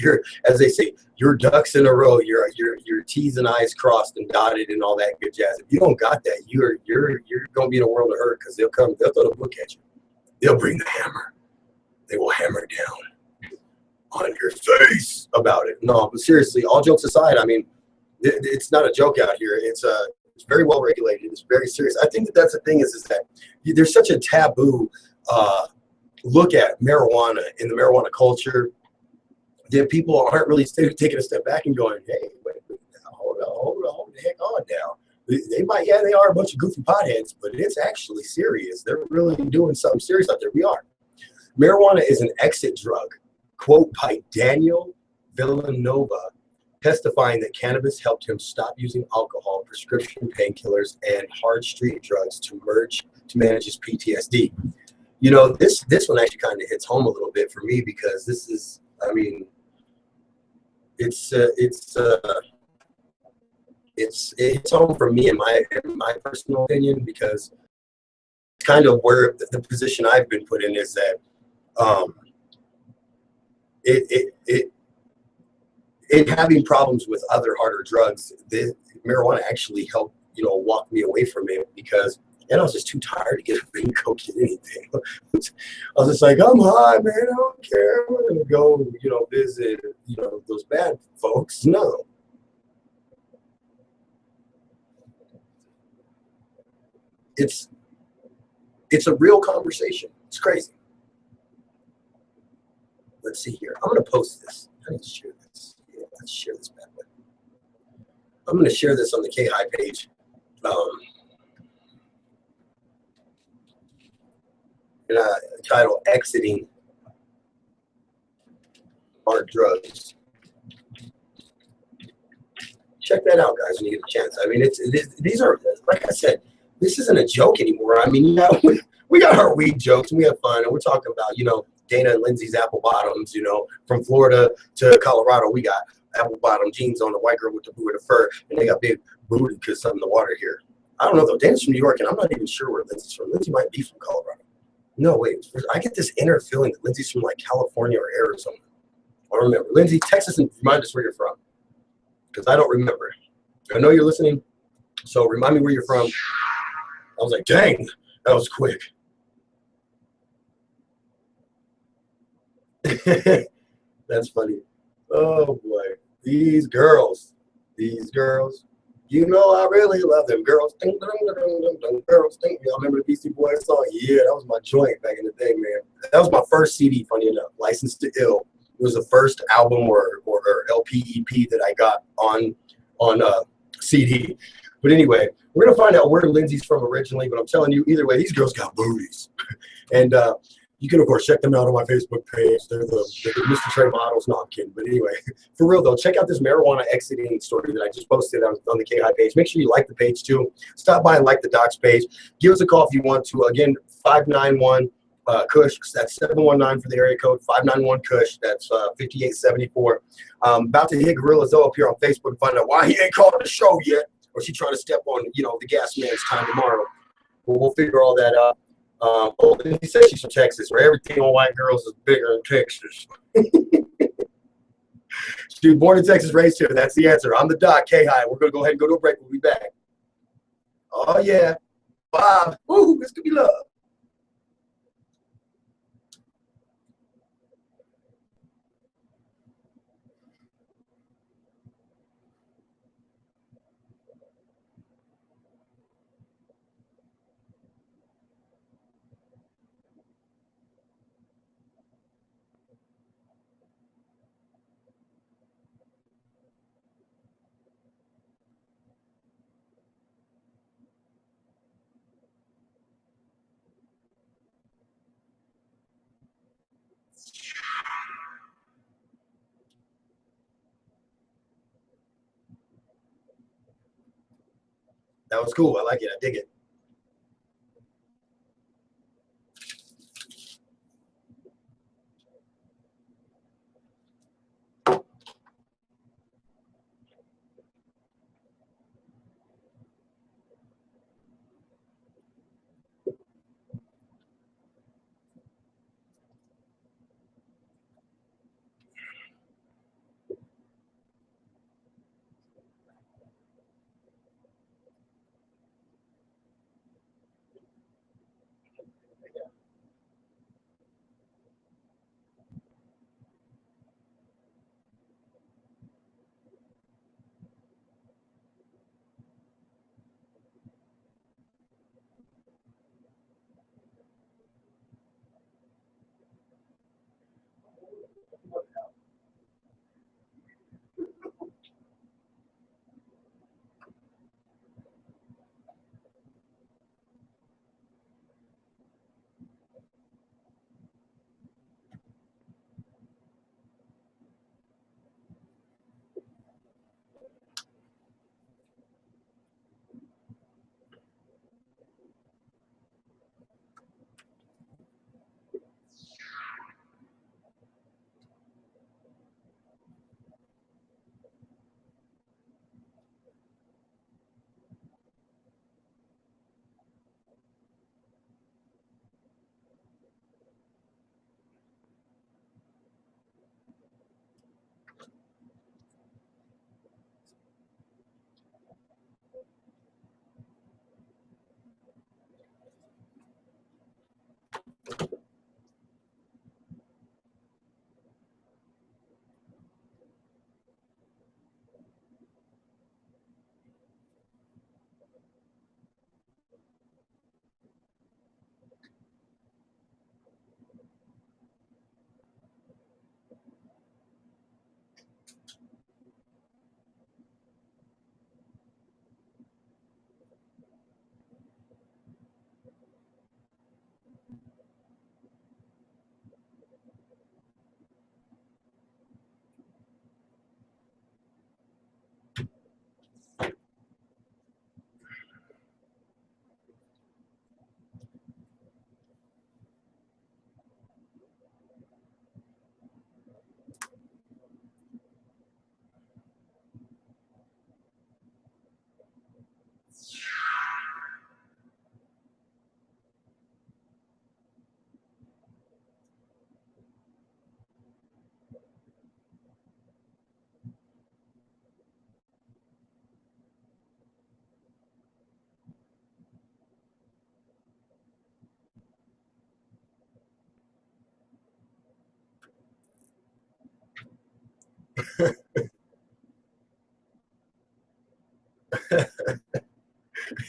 as they say, your ducks in a row, your T's and I's crossed and dotted and all that good jazz. If you don't got that, you're going to be in a world of hurt because they'll throw the book at you. They'll bring the hammer. They will hammer down on your face about it. No, but seriously, all jokes aside, I mean, it's not a joke out here. It's very well regulated. It's very serious. I think that's the thing is that there's such a taboo look at marijuana in the marijuana culture that people aren't really taking a step back and going, hey, wait, hold the heck on now. They are a bunch of goofy potheads, but it's actually serious. They're really doing something serious out there. We are. Marijuana is an exit drug. Quote by Daniel Villanova, testifying that cannabis helped him stop using alcohol, prescription painkillers, and hard street drugs to manage his PTSD. You know, this one actually kind of hits home a little bit for me because this is, I mean, it's home for me in my personal opinion because kind of where the position I've been put in is that in having problems with other harder drugs, the marijuana actually helped, you know, walk me away from it because I was just too tired to get up and go get anything. I was just like, I'm high, man. I don't care. I'm going to go, you know, visit, you know, those bad folks. No. It's a real conversation. It's crazy. Let's see here. I'm going to post this. I need to share this. Yeah, let's share this bad boy. I'm going to share this on the K-High page. Title Exiting Hard Drugs. Check that out, guys, when you get a chance. I mean, these are, like I said, this isn't a joke anymore. I mean, you know, we got our weed jokes and we have fun, and we're talking about, you know, Dana and Lindsay's apple bottoms, you know, from Florida to Colorado. We got apple bottom jeans on, the white girl with the fur, and they got big booty because something in the water here. I don't know, though. Dana's from New York, and I'm not even sure where Lindsay's from. Lindsay might be from Colorado. No, wait. I get this inner feeling that Lindsay's from like California or Arizona. I don't remember. Lindsay, text us and remind us where you're from, because I don't remember. I know you're listening, so remind me where you're from. I was like, dang, that was quick. That's funny. Oh, boy. These girls. You know I really love them girls. Ding, ding, ding, ding, ding, ding, girls. Ding. Y'all remember the Beastie Boys song? Yeah, that was my joint back in the day, man. That was my first CD, funny enough. Licensed to Ill. It was the first album or LP EP that I got on CD. But anyway, we're gonna find out where Lindsay's from originally. But I'm telling you, either way, these girls got booties, and you can of course check them out on my Facebook page. They're the Mr. Trey models. No, I'm kidding. But anyway, for real though, check out this marijuana exiting story that I just posted on the K-High page. Make sure you like the page too. Stop by and like the Docs page. Give us a call if you want to. Again, 591 Kush. That's 719 for the area code. 591 Kush. That's 5874. About to hit Gorilla Zoe up here on Facebook and find out why he ain't called the show yet, or she trying to step on the gas man's time tomorrow. But we'll figure all that out. He said she's from Texas, where everything on white girls is bigger in Texas. Dude, born in Texas, raised here. That's the answer. I'm the Doc, K-High. We're going to go ahead and go to a break. We'll be back. Oh, yeah. Bob. Ooh, this could be love. That was cool. I like it. I dig it.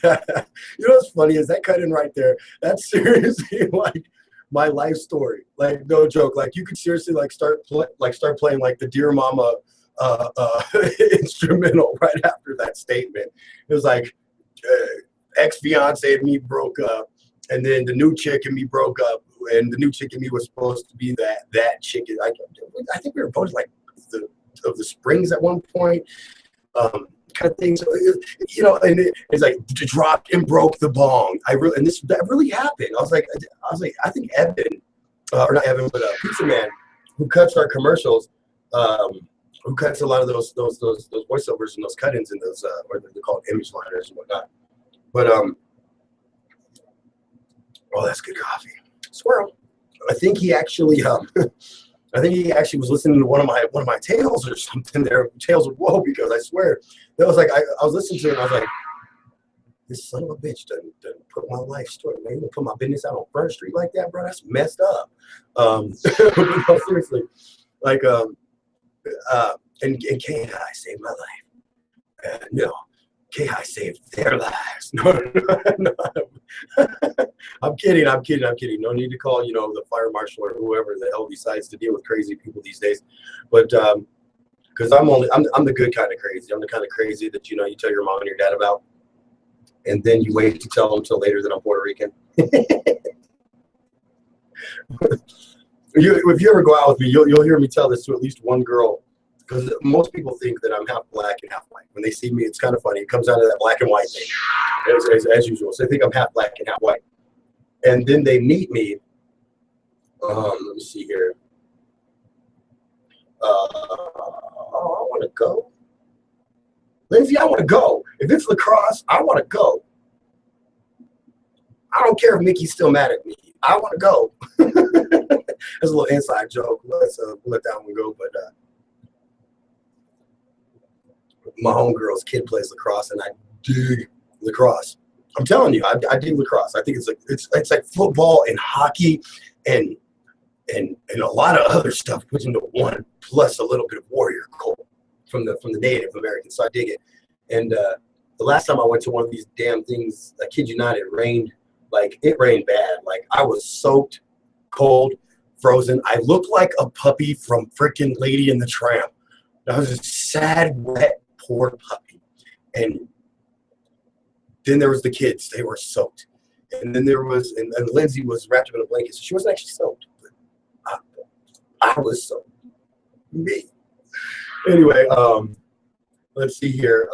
You know what's funny is that cut in right there. That's seriously like my life story. Like no joke. Like you could seriously like start playing like the Dear Mama instrumental right after that statement. It was like ex-fiance and me broke up, and then the new chick and me broke up, and the new chick and me was supposed to be that chick. I think we were both like the Springs at one point. Kind of thing. So you know, and it's like dropped and broke the bong. That really happened. I was like, I think Evan, or not Evan, but Pizza Man, who cuts our commercials, who cuts a lot of those voiceovers and those cut-ins and those or they're called image liners and whatnot. But oh, that's good coffee. Swirl. I think he actually was listening to one of my tales or something there. Tales of woe, because I swear that was like I was listening to it and I was like, this son of a bitch doesn't put my life story, man. You put my business out on Front Street like that, bro. That's messed up. No, seriously. Like and K-High saved my life. No, K-High saved their lives. No. I'm kidding. No need to call, the fire marshal or whoever the hell decides to deal with crazy people these days. But because I'm the good kind of crazy. I'm the kind of crazy that you tell your mom and your dad about, and then you wait to tell them until later that I'm Puerto Rican. If you ever go out with me, you'll hear me tell this to at least one girl, because most people think that I'm half black and half white. When they see me, it's kind of funny. It comes out of that black and white thing, as usual. So they think I'm half black and half white. And then they meet me. Let me see here. I want to go. Lindsay, I want to go. If it's lacrosse, I want to go. I don't care if Mickey's still mad at me. I want to go. That's a little inside joke. Let's let that one go. But my homegirl's kid plays lacrosse, and I dig lacrosse. I'm telling you, I dig lacrosse. I think it's like football and hockey and a lot of other stuff put into one, plus a little bit of warrior code from the Native Americans. So I dig it. And the last time I went to one of these damn things, I kid you not, it rained. Like, it rained bad. Like, I was soaked, cold, frozen. I looked like a puppy from freaking Lady and the Tramp. I was a sad, wet, poor puppy. And then there was the kids. They were soaked. And then there was, and Lindsay was wrapped up in a blanket. So she wasn't actually soaked. But I was soaked. Me. Anyway, let's see here.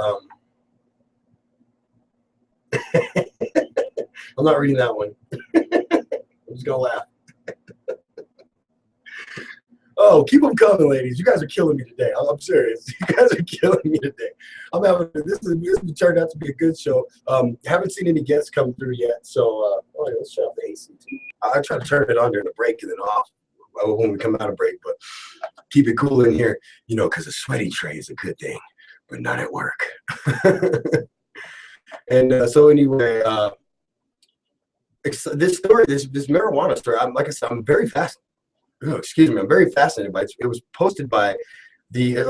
I'm not reading that one. I'm just going to laugh. Oh, keep them coming, ladies. You guys are killing me today. I'm serious. You guys are killing me today. This turned out to be a good show. Haven't seen any guests come through yet. So let's turn off the AC too. I try to turn it on during the break and then off when we come out of break, but keep it cool in here, because a sweaty tray is a good thing, but not at work. And so anyway, this story, this marijuana story, like I said, I'm very fascinated. I'm very fascinated by it. It was posted by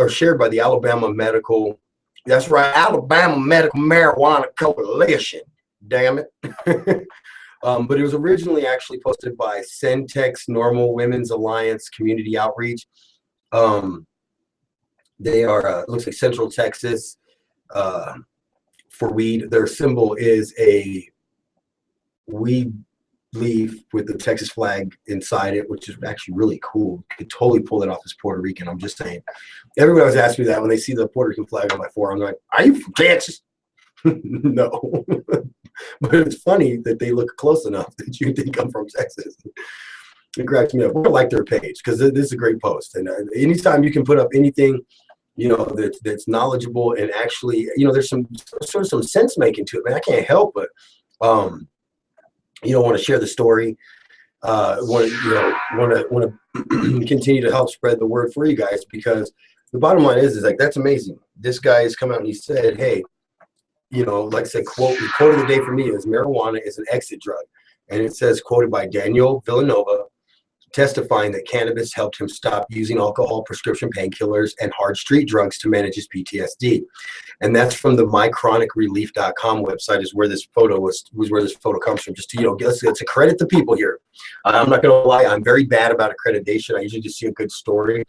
shared by the Alabama Medical. That's right, Alabama Medical Marijuana Coalition. Damn it. But it was originally actually posted by Centex Normal Women's Alliance Community Outreach. They are, looks like Central Texas for weed. Their symbol is a weed leaf with the Texas flag inside it, which is actually really cool. You could totally pull that off as Puerto Rican. I'm just saying. Everybody always asks me that when they see the Puerto Rican flag on my forearm. I'm like, are you from Texas? No. But it's funny that they look close enough that you think I'm from Texas. It cracks me up. I like their page because this is a great post. And anytime you can put up anything, that's knowledgeable and actually, there's some sort of some sense making to it, man. I can't help but want to share the story. Want to continue to help spread the word for you guys, because the bottom line is like, that's amazing. This guy has come out and he said, hey, like I said, quote of the day for me is marijuana is an exit drug. And it says, quoted by Daniel Villanova, testifying that cannabis helped him stop using alcohol, prescription painkillers, and hard street drugs to manage his PTSD. And that's from the mychronicrelief.com website is where this photo was where this photo comes from. Just to, let's accredit the people here. I'm not going to lie. I'm very bad about accreditation. I usually just see a good story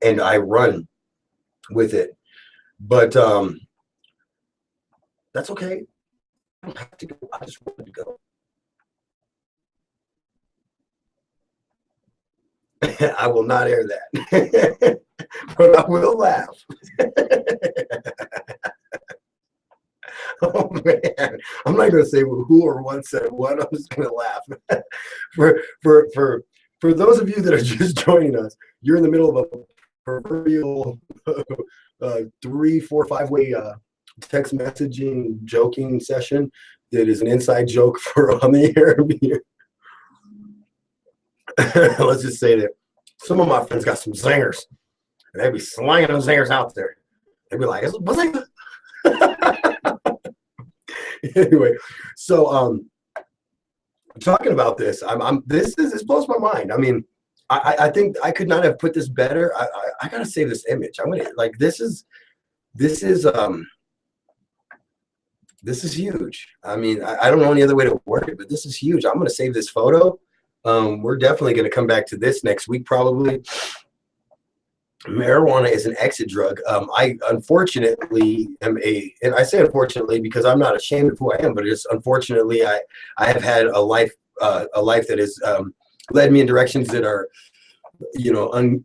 and I run with it. But that's okay. I don't have to go. I just wanted to go. I will not air that, but I will laugh. Oh man, I'm not going to say who or what said what. I'm just going to laugh. For those of you that are just joining us, you're in the middle of a proverbial 3, 4, 5-way text messaging joking session that is an inside joke for on the air. Let's just say that some of my friends got some zingers, and they'd be slanging those zingers out there. They'd be like, "What's that?" Anyway, so talking about this, this blows my mind. I mean, I think I could not have put this better. I gotta save this image. I'm gonna like this is huge. I mean, I don't know any other way to word it, but this is huge. I'm gonna save this photo. We're definitely going to come back to this next week, probably. Marijuana is an exit drug. I unfortunately am and I say unfortunately because I'm not ashamed of who I am, but it's unfortunately I have had a life that has led me in directions that are,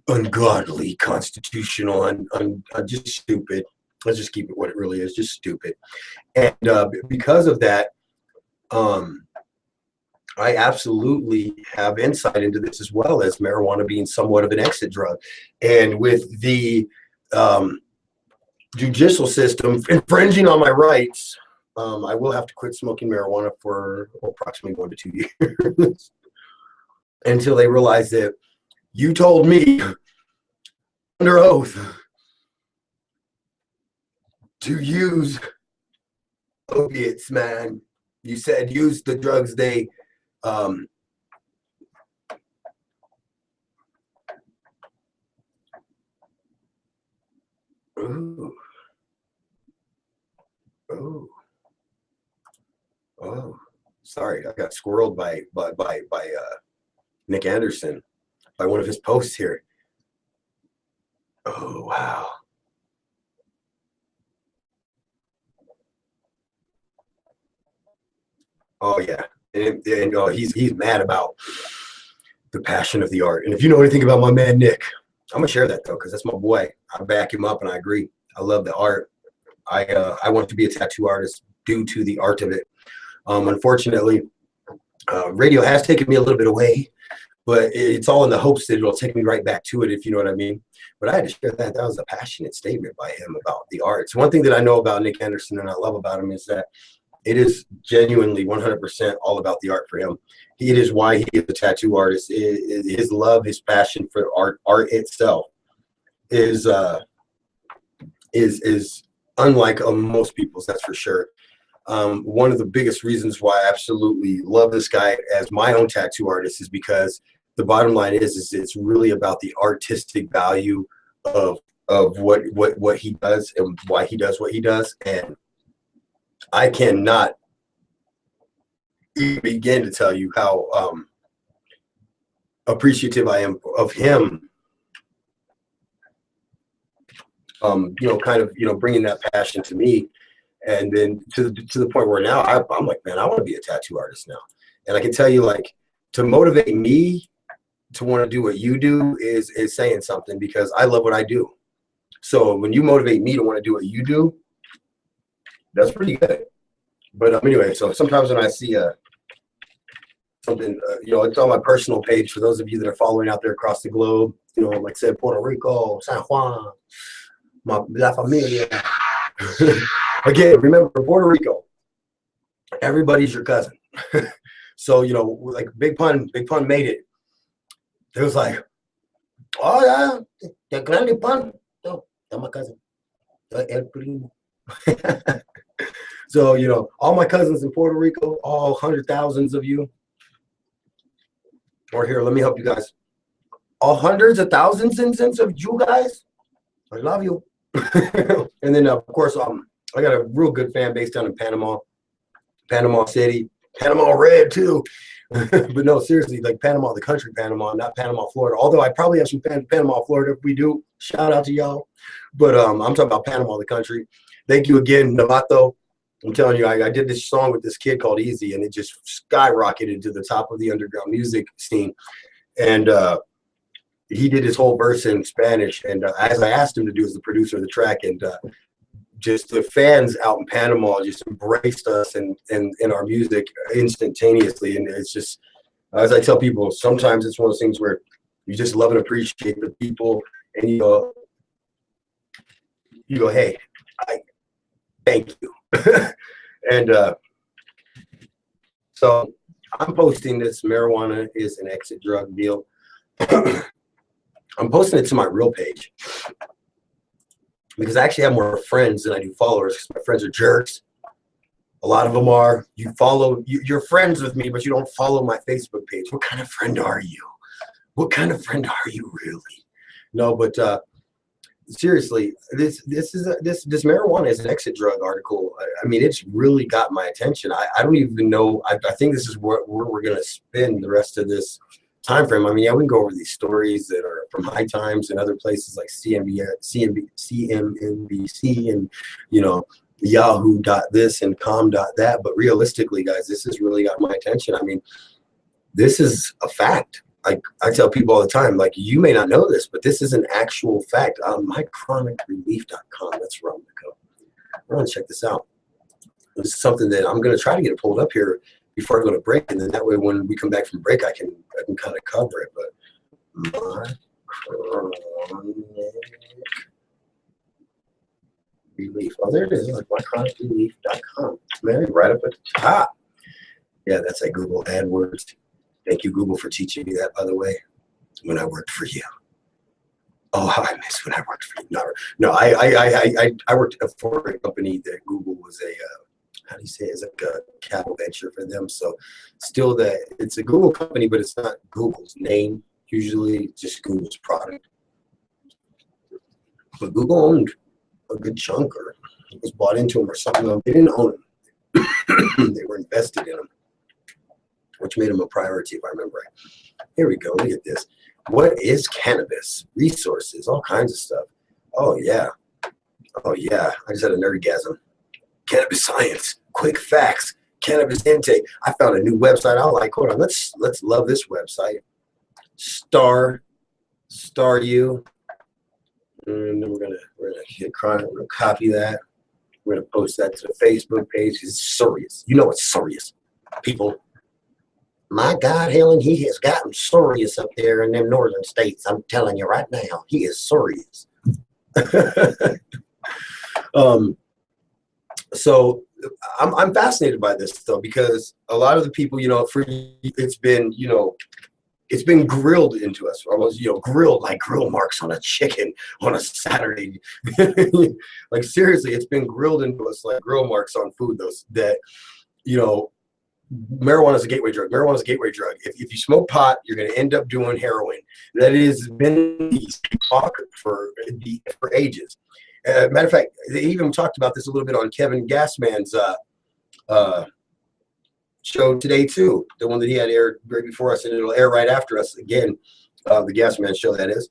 ungodly, constitutional, and just stupid. Let's just keep it what it really is, just stupid. And because of that, I absolutely have insight into this as well as marijuana being somewhat of an exit drug. And with the judicial system infringing on my rights, I will have to quit smoking marijuana for approximately 1 to 2 years until they realize that you told me under oath to use opiates, man. You said use the drugs they Ooh. Oh, sorry, I got squirreled by Nick Anderson by one of his posts here. Oh wow. Oh yeah. And he's mad about the passion of the art. And if you know anything about my man Nick, I'm gonna share that though, because that's my boy. I back him up and I agree. I love the art. I want to be a tattoo artist due to the art of it. Unfortunately, radio has taken me a little bit away, but it's all in the hopes that it'll take me right back to it, if you know what I mean. But I had to share that. That was a passionate statement by him about the arts. One thing that I know about Nick Anderson and I love about him is that it is genuinely 100% all about the art for him. It is why he is a tattoo artist. His love, his passion for art itself is unlike most people's, that's for sure. One of the biggest reasons why I absolutely love this guy as my own tattoo artist is because the bottom line is it's really about the artistic value of what he does and why he does what he does. And I cannot even begin to tell you how appreciative I am of him. Bringing that passion to me, and then to the point where now I'm like, man, I want to be a tattoo artist now. And I can tell you, like, to motivate me to want to do what you do is saying something, because I love what I do. So when you motivate me to want to do what you do, that's pretty good. But anyway, so sometimes when I see something, it's on my personal page for those of you that are following out there across the globe, like I said, Puerto Rico, San Juan, La Familia. Again, remember, Puerto Rico, everybody's your cousin. So, like Big Pun made it. It was like, oh yeah, the Grande Pun, that's my cousin, El Primo. So, all my cousins in Puerto Rico, all 100,000s of you, or here, let me help you guys. all hundreds of thousands and cents of you guys. I love you. And then of course, I got a real good fan base down in Panama City, Panama Red too. But no, seriously, like Panama, the country Panama, not Panama, Florida. Although I probably have some Panama, Florida. If we do, shout out to y'all. But I'm talking about Panama, the country. Thank you again, Navato. I'm telling you, I did this song with this kid called Easy, and it just skyrocketed to the top of the underground music scene. And he did his whole verse in Spanish. And as I asked him to do as the producer of the track, and just the fans out in Panama just embraced us and our music instantaneously. And it's just, as I tell people, sometimes it's one of those things where you just love and appreciate the people, and you go, hey, thank you. And so I'm posting this marijuana is an exit drug deal. I'm posting it to my real page because I actually have more friends than I do followers, because my friends are jerks. A lot of them are. You're friends with me, but you don't follow my Facebook page. What kind of friend are you? What kind of friend are you really? No, but seriously, this marijuana is an exit drug article. I mean, it's really got my attention. I don't even know. I think this is where we're going to spend the rest of this time frame. I mean, yeah, we can go over these stories that are from High Times and other places like CNBC and, Yahoo.this and com.that. But realistically, guys, this has really got my attention. I mean, this is a fact. I tell people all the time, like, you may not know this, but this is an actual fact. MyChronicRelief.com. That's where I'm going to go. I'm going to check this out. This is something that I'm going to try to get it pulled up here before I go to break, and then that way when we come back from break, I can kind of cover it. But MyChronicRelief. Oh, there it is. Like MyChronicRelief.com. Man, right up at the top. Yeah, that's like Google AdWords. Thank you, Google, for teaching me that, by the way, when I worked for you. Oh, how I miss when I worked for you. No, I worked for a company that Google was how do you say it? It's like a capital venture for them. So still it's a Google company, but it's not Google's name, usually just Google's product. But Google owned a good chunk, or it was bought into them or something. They didn't own them. They were invested in them, which made them a priority, if I remember right. Here we go. Look at this. What is cannabis? Resources, all kinds of stuff. Oh, yeah. I just had a nerdgasm. Cannabis science, quick facts, cannabis intake. I found a new website I like. Hold on. Let's love this website. Star you. And then we're gonna hit crying. We're gonna copy that. We're gonna post that to the Facebook page. It's serious. You know it's serious, people. My God, Helen, he has gotten serious up there in them northern states. I'm telling you right now, he is serious. So I'm fascinated by this though, because a lot of the people, it's been grilled into us, almost, grilled like grill marks on a chicken on a Saturday. Like seriously, it's been grilled into us like grill marks on food. Marijuana is a gateway drug. Marijuana is a gateway drug. If you smoke pot, you're going to end up doing heroin. That has been talk for ages. Matter of fact, they even talked about this a little bit on Kevin Gassman's show today too. The one that he had aired right before us, and it'll air right after us again. The Gassman show, that is.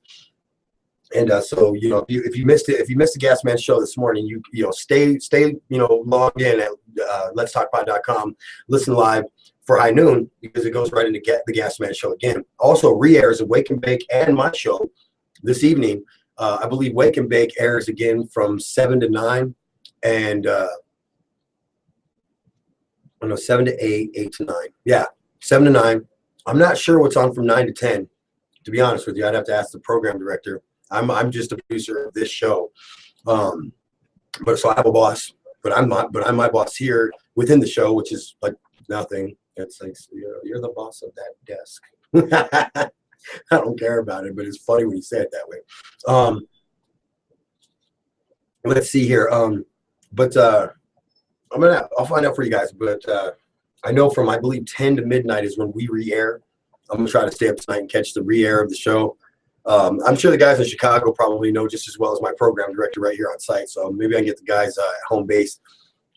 And so if you missed the Gassman show this morning, stay logged in at letstalkpod.com. Listen live for high noon, because it goes right into the Gassman show again. Also re-airs of Wake and Bake and my show this evening. I believe Wake and Bake airs again from 7 to 9, and 7 to 8, 8 to 9. Yeah, 7 to 9. I'm not sure what's on from 9 to 10. To be honest with you, I'd have to ask the program director. I'm just a producer of this show, but so I have a boss. But I'm my boss here within the show, which is like nothing. It's like you're the boss of that desk. I don't care about it, but it's funny when you say it that way. Let's see here. I'll find out for you guys. But I know from, I believe, 10 to midnight is when we re-air. I'm gonna try to stay up tonight and catch the re-air of the show. I'm sure the guys in Chicago probably know just as well as my program director right here on site. So maybe I can get the guys at home base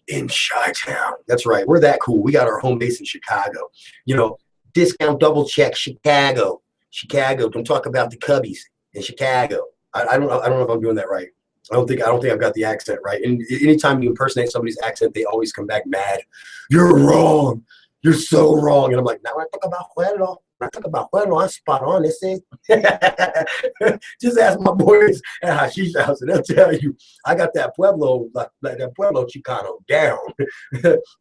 in Chi-Town. That's right. We're that cool. We got our home base in Chicago. You know, discount double check Chicago. Chicago. Don't talk about the Cubbies in Chicago. I don't know. I don't know if I'm doing that right. I don't think I've got the accent right. And anytime you impersonate somebody's accent, they always come back mad. You're wrong. You're so wrong. And I'm like, now when I talk about Juanito, when I talk about Juanito, I'm spot on. They say, just ask my boys at Hashish House, and they'll tell you I got that Pueblo, like that Pueblo Chicano down.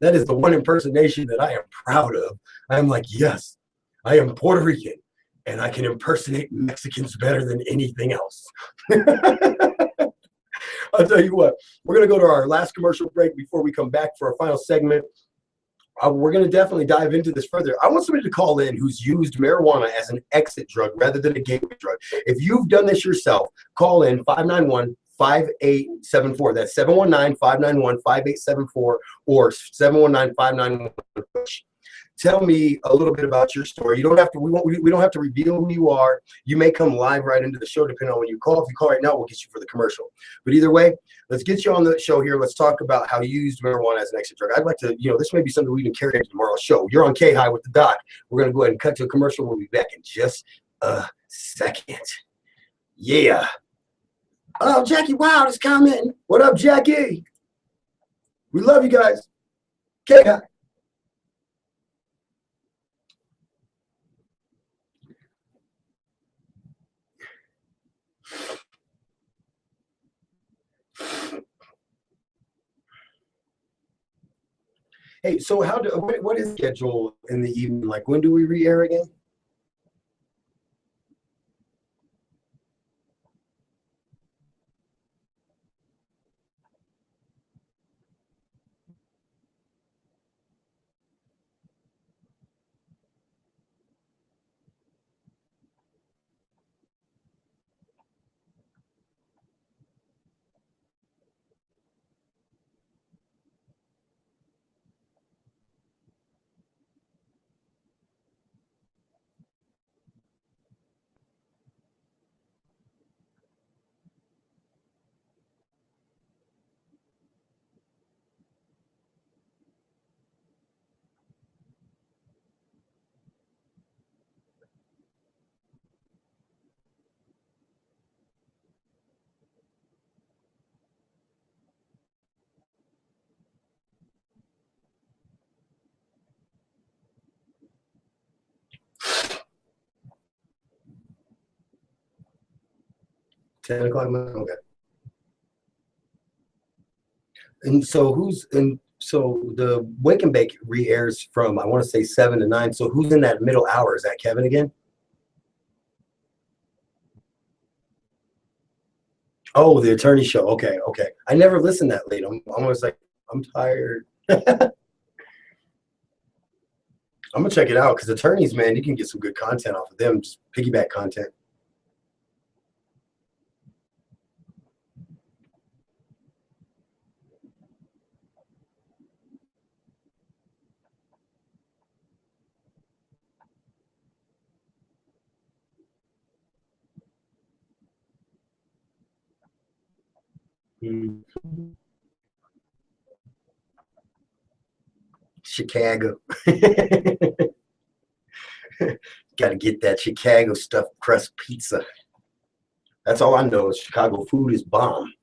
That is the one impersonation that I am proud of. I'm like, yes, I am Puerto Rican, and I can impersonate Mexicans better than anything else. I'll tell you what, we're going to go to our last commercial break before we come back for our final segment. We're going to definitely dive into this further. I want somebody to call in who's used marijuana as an exit drug rather than a gateway drug. If you've done this yourself, call in 591-5874. That's 719-591-5874 or 719-591-PUSH. Tell me a little bit about your story. You don't have to. We don't have to reveal who you are. You may come live right into the show, depending on when you call. If you call right now, we'll get you for the commercial. But either way, let's get you on the show here. Let's talk about how you used marijuana as an exit drug. I'd like to, this may be something we can carry into tomorrow's show. You're on K-High with the Doc. We're going to go ahead and cut to a commercial. We'll be back in just a second. Yeah. Oh, Jackie Wild is commenting. What up, Jackie? We love you guys. K-High. Hey, so what is schedule in the evening? Like, when do we re-air again? $10 Okay. And so the Wake and Bake re-airs from, I want to say 7 to 9. So who's in that middle hour? Is that Kevin again? Oh, the attorney show. Okay. I never listened that late. I'm always like, I'm tired. I'm gonna check it out because attorneys, man, you can get some good content off of them. Just piggyback content. Chicago. Got to get that Chicago stuffed crust pizza. That's all I know is Chicago food is bomb.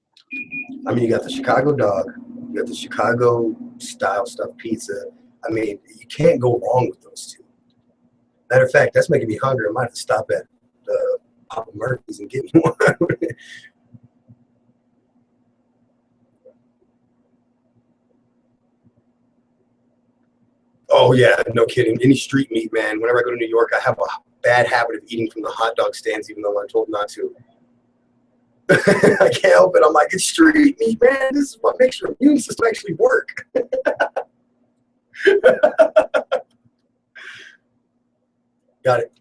I mean, you got the Chicago dog, you got the Chicago style stuffed pizza. I mean, you can't go wrong with those two. Matter of fact, that's making me hungry. I might have to stop at Papa Murphy's and get me one. Oh yeah, no kidding. Any street meat, man. Whenever I go to New York, I have a bad habit of eating from the hot dog stands, even though I'm told not to. I can't help it. I'm like, it's street meat, man. This is what makes your immune system actually work. Got it.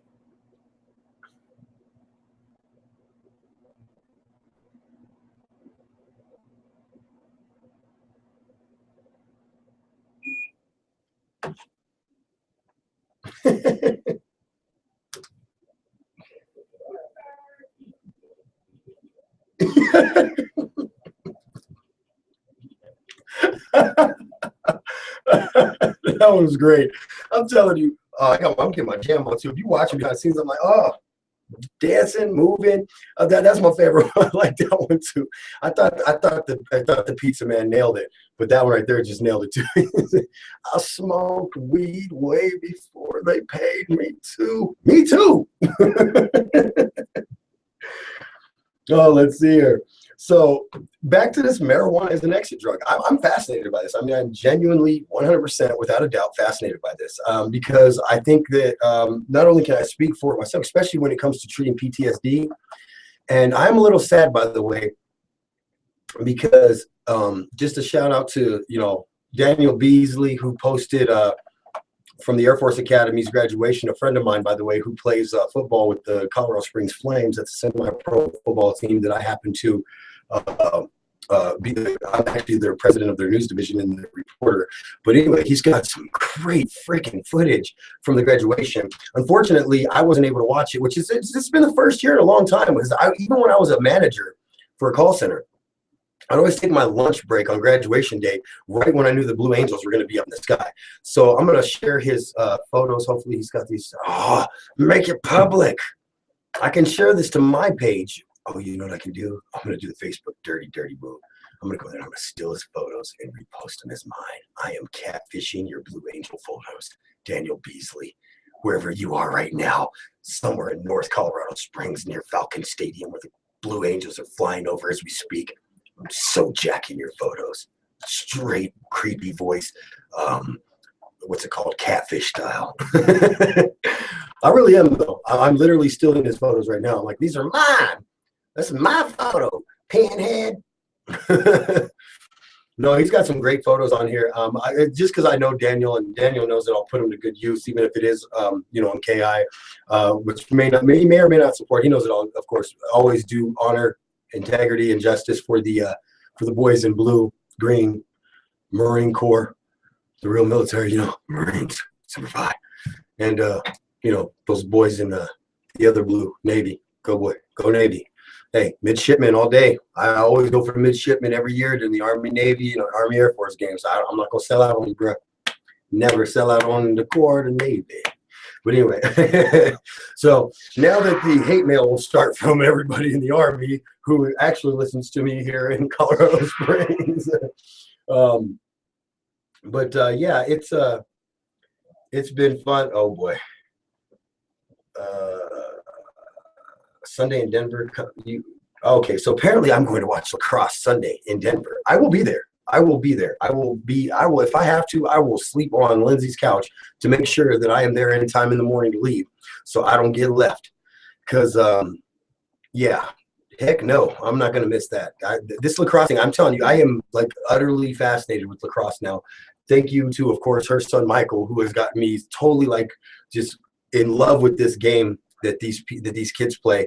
That was great. I'm telling you, I'm getting my jam on too. If you watch me behind the scenes, I'm like, oh, dancing, moving. That's my favorite one. I like that one too. I thought the pizza man nailed it, but that one right there just nailed it too. I smoked weed way before they paid me too. Me too. Oh, let's see here. So back to this marijuana as an exit drug. I'm fascinated by this. I mean, I'm genuinely 100% without a doubt fascinated by this because I think that not only can I speak for it myself, especially when it comes to treating PTSD, and I'm a little sad, by the way, because just a shout out to, Daniel Beasley, who posted from the Air Force Academy's graduation, a friend of mine, by the way, who plays football with the Colorado Springs Flames. That's a semi-pro football team that I happen to I'm actually their president of their news division and the reporter. But anyway, he's got some great freaking footage from the graduation. Unfortunately, I wasn't able to watch it, which is it's been the first year in a long time. Even when I was a manager for a call center, I'd always take my lunch break on graduation day, right when I knew the Blue Angels were going to be up in the sky. So I'm going to share his photos. Hopefully he's got these. Oh, make it public. I can share this to my page. Oh, you know what I can do? I'm going to do the Facebook dirty move. I'm going to go there and I'm going to steal his photos and repost them as mine. I am catfishing your Blue Angel photos. Daniel Beasley, wherever you are right now, somewhere in North Colorado Springs near Falcon Stadium where the Blue Angels are flying over as we speak. I'm so jacking your photos. Straight creepy voice. What's it called? Catfish style. I really am, though. I'm literally stealing his photos right now. I'm like, these are mine. This is my photo, pinhead. No, he's got some great photos on here. Just because I know Daniel, and Daniel knows that I'll put them to good use, even if it is, on KI, which he may or may not support. He knows that I'll, of course, always do honor, integrity, and justice for the boys in blue, green, Marine Corps, the real military, Marines, Semper Fi, and those boys in the other blue, Navy. Go boy, go Navy. Hey, midshipman all day. I always go for midshipman every year to the Army, Navy, Army Air Force games. I'm not gonna sell out on you, bro. Never sell out on the Corps or the Navy. But anyway, so now that the hate mail will start from everybody in the Army who actually listens to me here in Colorado Springs. Yeah, it's been fun. Oh boy. Sunday in Denver. Okay, so apparently I'm going to watch lacrosse Sunday in Denver. I will be there. I will, if I have to, I will sleep on Lindsay's couch to make sure that I am there in time in the morning to leave so I don't get left. Because, heck no, I'm not going to miss that. This lacrosse thing, I'm telling you, I am like utterly fascinated with lacrosse now. Thank you to, of course, her son, Michael, who has got me totally like just in love with this game that these kids play.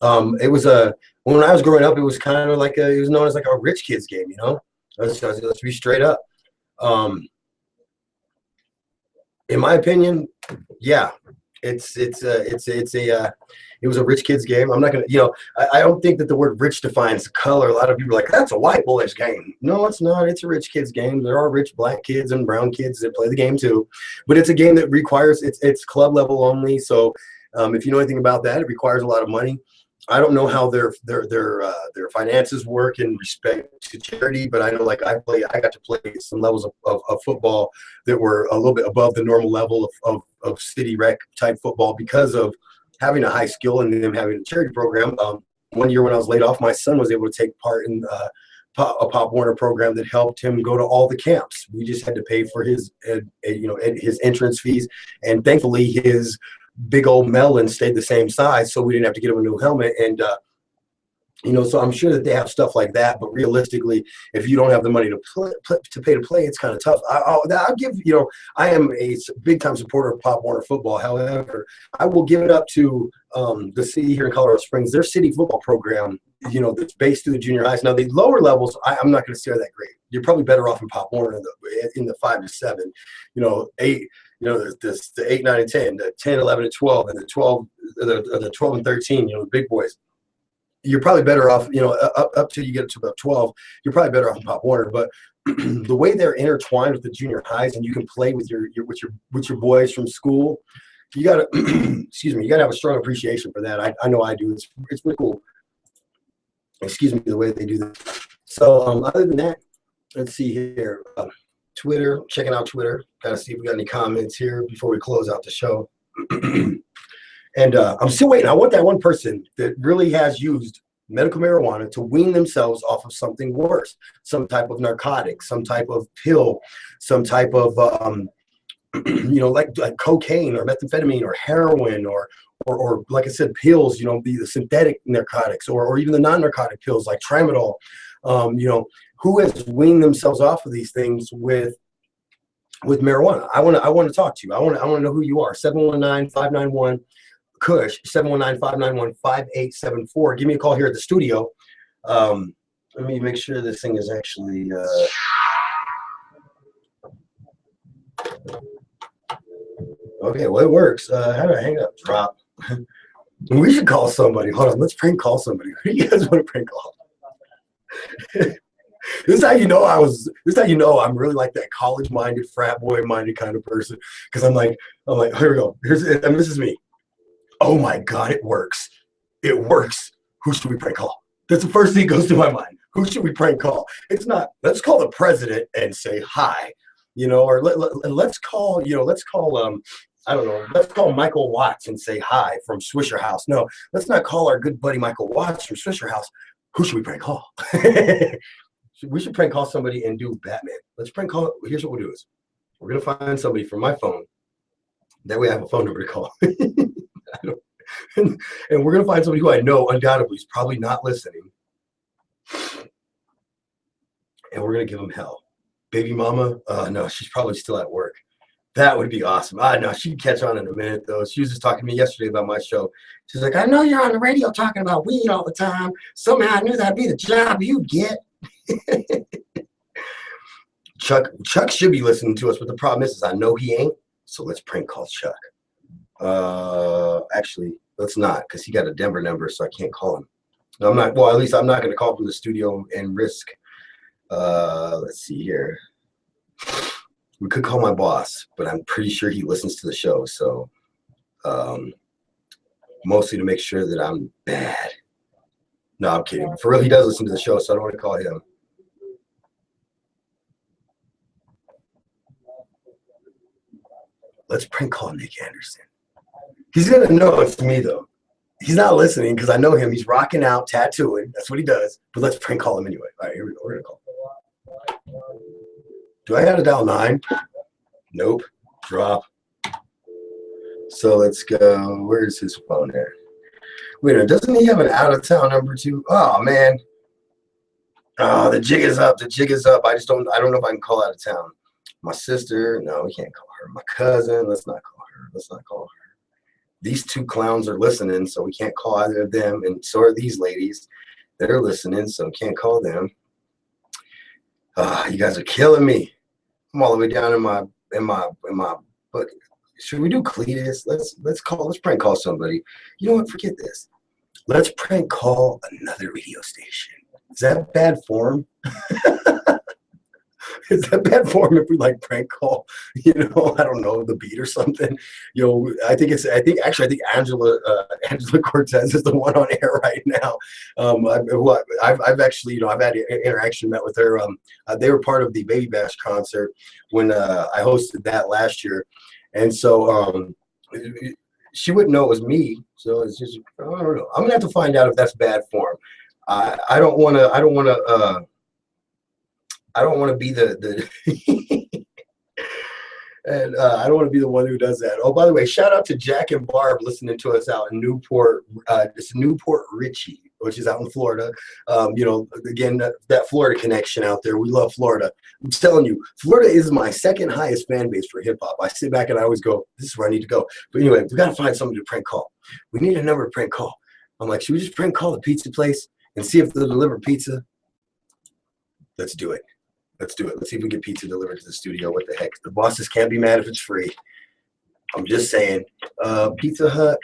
It was when I was growing up, it was kind of like it was known as like a rich kids game, Let's be straight up. In my opinion, yeah, it was a rich kids game. I'm not gonna, I don't think that the word rich defines color. A lot of people are like, that's a white boys game. No, it's not. It's a rich kids game. There are rich black kids and brown kids that play the game too, but it's a game that requires it's club level only. So if you know anything about that, it requires a lot of money. I don't know how their finances work in respect to charity, but I know like I got to play some levels of football that were a little bit above the normal level of city rec type football because of having a high skill and them having a charity program. One year when I was laid off, my son was able to take part in a Pop Warner program that helped him go to all the camps. We just had to pay for his entrance fees, and thankfully his big old melon stayed the same size, so we didn't have to get him a new helmet. And so I'm sure that they have stuff like that, but realistically, if you don't have the money to pay to play, it's kind of tough. I'll give, I am a big time supporter of Pop Warner football. However, I will give it up to the city here in Colorado Springs. Their city football program, that's based through the junior highs. Now the lower levels, I'm not going to say are that great. You're probably better off in Pop Warner in the 5 to 7, 8. The 8, 9, and 10, the 10, 11, and 12, and the 12 and 13, the big boys. you're probably better off, up till you get to about 12, you're probably better off in Pop Warner. But the way they're intertwined with the junior highs, and you can play with your boys from school, you gotta excuse me, you gotta have a strong appreciation for that. I know I do. It's pretty cool. Excuse me, the way they do that. So other than that, let's see here. Twitter, checking out Twitter. Gotta see if we got any comments here before we close out the show. And I'm still waiting. I want that one person that really has used medical marijuana to wean themselves off of something worse, some type of narcotic, some type of pill, some type of like cocaine or methamphetamine or heroin or like I said, pills, the synthetic narcotics or even the non-narcotic pills like tramadol. Who has weaned themselves off of these things with marijuana? I want to talk to you. I want to know who you are. 719-591 Kush, 719-591-5874. Give me a call here at the studio. Let me make sure this thing is actually okay, well, it works. How do I hang up? Drop. We should call somebody. Hold on, let's prank call somebody. Who do you guys want to prank call? This is how you know I'm really like that college-minded, frat boy-minded kind of person. Because I'm like, here we go. And this is me. Oh my God, it works. It works. Who should we prank call? That's the first thing that goes to my mind. Who should we prank call? It's not, let's call the president and say hi, or let's call, I don't know, let's call Michael Watts and say hi from Swisher House. No, let's not call our good buddy Michael Watts from Swisher House. Who should we prank call? We should prank call somebody and do Batman. Let's prank call. Here's what we'll do is we're going to find somebody from my phone. That way I have a phone number to call. And we're going to find somebody who I know undoubtedly is probably not listening. And we're going to give them hell. Baby mama? No, she's probably still at work. That would be awesome. No, she'd catch on in a minute, though. She was just talking to me yesterday about my show. She's like, I know you're on the radio talking about weed all the time. Somehow I knew that'd be the job you'd get. Chuck should be listening to us, but the problem is I know he ain't. So let's prank call Chuck. Actually, let's not, because he got a Denver number, so I can't call him. I'm not. Well, at least I'm not going to call from the studio and risk. Let's see here. We could call my boss, but I'm pretty sure he listens to the show. So, mostly to make sure that I'm bad. No, I'm kidding. For real, he does listen to the show, so I don't want to call him. Let's prank call Nick Anderson. He's going to know it's me, though. He's not listening because I know him. He's rocking out, tattooing. That's what he does. But let's prank call him anyway. All right, here we go. We're going to call. Do I have to dial 9? Nope. Drop. So let's go. Where's his phone there? Wait a minute. Doesn't he have an out-of-town number too? Oh, man. Oh, the jig is up. The jig is up. I don't know if I can call out of town. My sister, no, we can't call her. My cousin, let's not call her. Let's not call her. These two clowns are listening, so we can't call either of them. And so are these ladies. They're listening, so we can't call them. You guys are killing me. I'm all the way down in my book. Should we do Cletus? Let's prank call somebody. You know what? Forget this. Let's prank call another radio station. Is that bad form? Is that bad form if we prank call, I don't know, the Beat or something? I think Angela Cortez is the one on air right now. I've actually, I've had interaction, met with her. They were part of the Baby Bash concert when I hosted that last year. And so she wouldn't know it was me. So it's just, I don't know. I'm going to have to find out if that's bad form. I don't want to be the and I don't want to be the one who does that. Oh, by the way, shout out to Jack and Barb listening to us out in Newport. It's Newport Richie, which is out in Florida. Again, that Florida connection out there. We love Florida. I'm telling you, Florida is my second highest fan base for hip hop. I sit back and I always go, this is where I need to go. But anyway, we got to find somebody to prank call. We need a number to prank call. I'm like, should we just prank call the pizza place and see if they'll deliver pizza? Let's do it. Let's do it. Let's see if we get pizza delivered to the studio. What the heck? The bosses can't be mad if it's free. I'm just saying. Pizza Hut,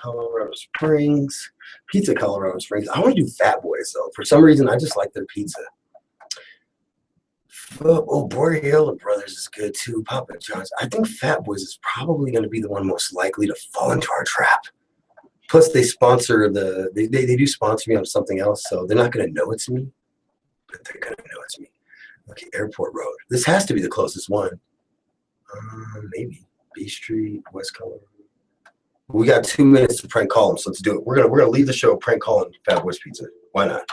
Colorado Springs. Pizza, Colorado Springs. I want to do Fat Boys, though. For some reason, I just like their pizza. Oh, Borghiello Brothers is good, too. Papa John's. I think Fat Boys is probably going to be the one most likely to fall into our trap. Plus, they sponsor they do sponsor me on something else, so they're not going to know it's me, but they're going to know it's me. Okay, Airport Road. This has to be the closest one. Maybe B Street, West Colorado. We got 2 minutes to prank call them, so let's do it. We're gonna leave the show prank calling Fat Boys Pizza. Why not?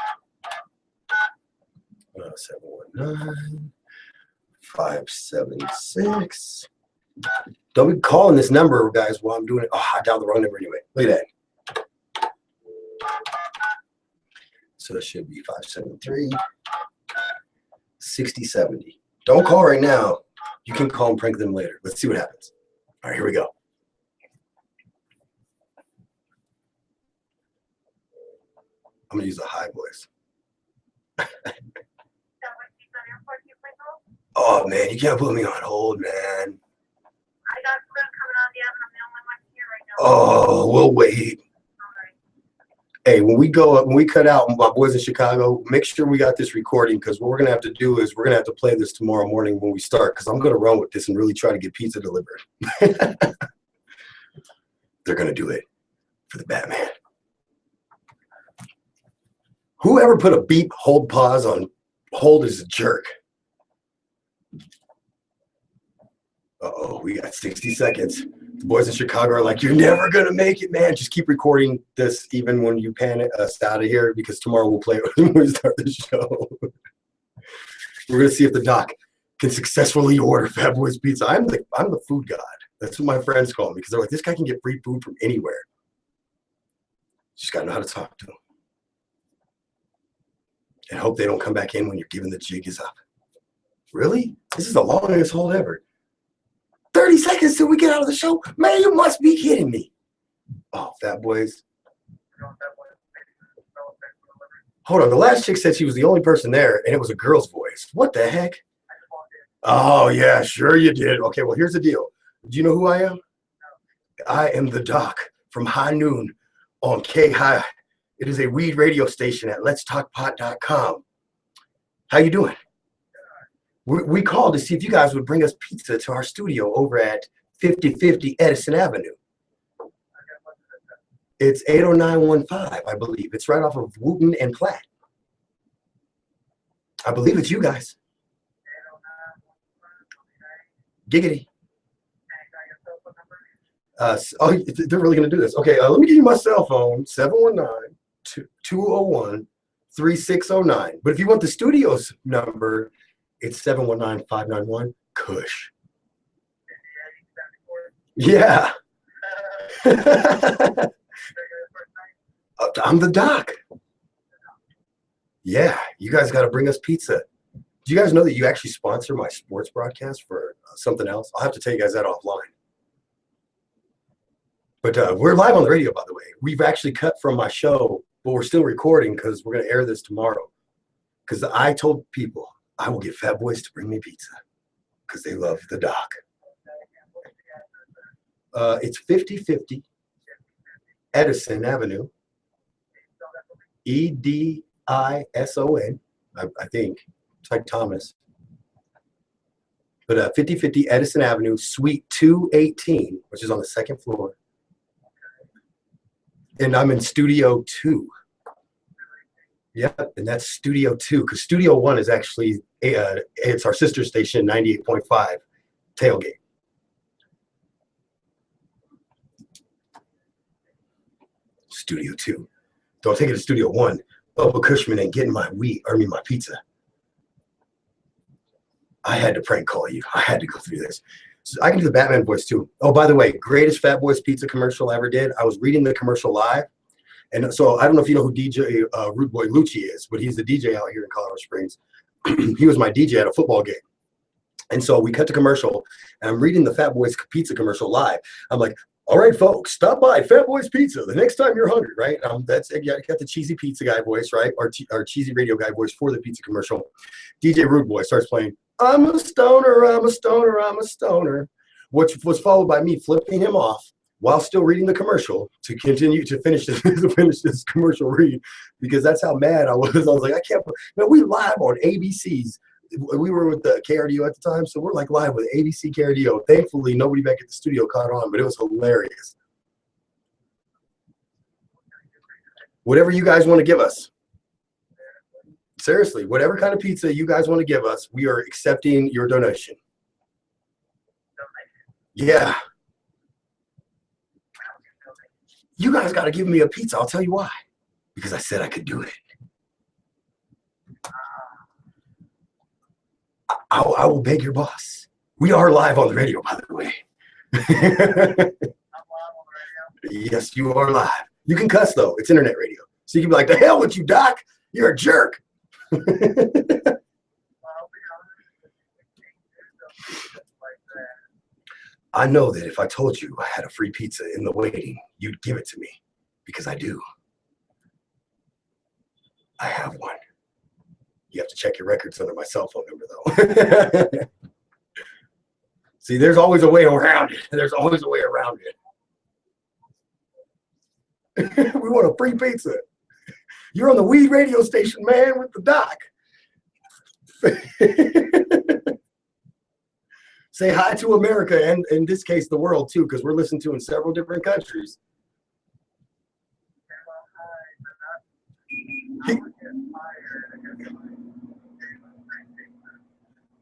719 576. Don't be calling this number, guys, while I'm doing it. Oh, I dialed the wrong number anyway. Look at that. So it should be 573 6070. Don't call right now. You can call and prank them later. Let's see what happens. All right, here we go. I'm gonna use a high voice. Oh man, you can't put me on hold, man. I got food coming on the oven. I'm the only one here right now. Oh, we'll wait. Hey, when we cut out my boys in Chicago, make sure we got this recording, because what we're gonna have to do is we're gonna have to play this tomorrow morning when we start, because I'm gonna run with this and really try to get pizza delivered. They're gonna do it for the Batman. Whoever put a beep, hold, pause on hold is a jerk. Uh-oh, we got 60 seconds. The boys in Chicago are like, you're never going to make it, man. Just keep recording this even when you pan us out of here, because tomorrow we'll play it when we start the show. We're going to see if the doc can successfully order Fat Boys Pizza. I'm the food god. That's what my friends call me, because they're like, this guy can get free food from anywhere. Just got to know how to talk to him. And hope they don't come back in when you're giving the jig is up. Really? This is the longest hold ever. 30 seconds till we get out of the show? Man, you must be kidding me. Oh, Fat Boys. Hold on. The last chick said she was the only person there, and it was a girl's voice. What the heck? Oh, yeah, sure you did. Okay, well, here's the deal. Do you know who I am? I am the doc from High Noon on K-High. It is a weed radio station at letstalkpot.com. How you doing? We called to see if you guys would bring us pizza to our studio over at 5050 Edison Avenue. It's 80915, I believe. It's right off of Wooten and Platt. I believe it's you guys. Giggity. Oh, they're really going to do this. Okay, let me give you my cell phone, 719-201-3609. But if you want the studio's number, it's 719-591-KUSH. Yeah. I'm the doc. Yeah, you guys got to bring us pizza. Do you guys know that you actually sponsor my sports broadcast for something else? I'll have to tell you guys that offline. But we're live on the radio, by the way. We've actually cut from my show, but we're still recording because we're going to air this tomorrow. Because I told people I will get Fat Boys to bring me pizza because they love the doc. It's 5050 Edison Avenue. Edison, I think. It's like Thomas. But 5050 Edison Avenue, Suite 218, which is on the second floor. And I'm in Studio 2. Yep, and that's Studio 2, because Studio 1 is actually, it's our sister station, 98.5, Tailgate. Studio 2. Don't take it to Studio 1. Bubba Cushman ain't getting my my pizza. I had to prank call you. I had to go through this. So I can do the Batman voice too. Oh, by the way, greatest Fat Boys Pizza commercial I ever did. I was reading the commercial live. And so I don't know if you know who DJ Rude Boy Lucci is, but he's the DJ out here in Colorado Springs. He was my DJ at a football game. And so we cut the commercial, and I'm reading the Fat Boys Pizza commercial live. I'm like, all right, folks, stop by Fat Boys Pizza the next time you're hungry, right? That's got the cheesy pizza guy voice, right? Our cheesy radio guy voice for the pizza commercial. DJ Rude Boy starts playing, I'm a stoner, I'm a stoner, I'm a stoner. which was followed by me flipping him off while still reading the commercial to continue to finish this, to finish this commercial read, because that's how mad I was. I was like, I can't. Man, we live on ABC's. We were with the KRDO at the time, so we're like live with ABC KRDO. Thankfully, nobody back at the studio caught on, but it was hilarious. Whatever you guys want to give us. Seriously, whatever kind of pizza you guys want to give us, we are accepting your donation. Yeah. You guys got to give me a pizza. I'll tell you why. Because I said I could do it. I will beg your boss. We are live on the radio, by the way. Yes, you are live. You can cuss, though. It's internet radio. So you can be like, the hell with you, Doc. You're a jerk. I know that if I told you I had a free pizza in the waiting, you'd give it to me, because I do. I have one. You have to check your records under my cell phone number, though. See, there's always a way around it. There's always a way around it. We want a free pizza. You're on the weed radio station, man, with the Doc. Say hi to America, and in this case, the world, too, because we're listened to in several different countries.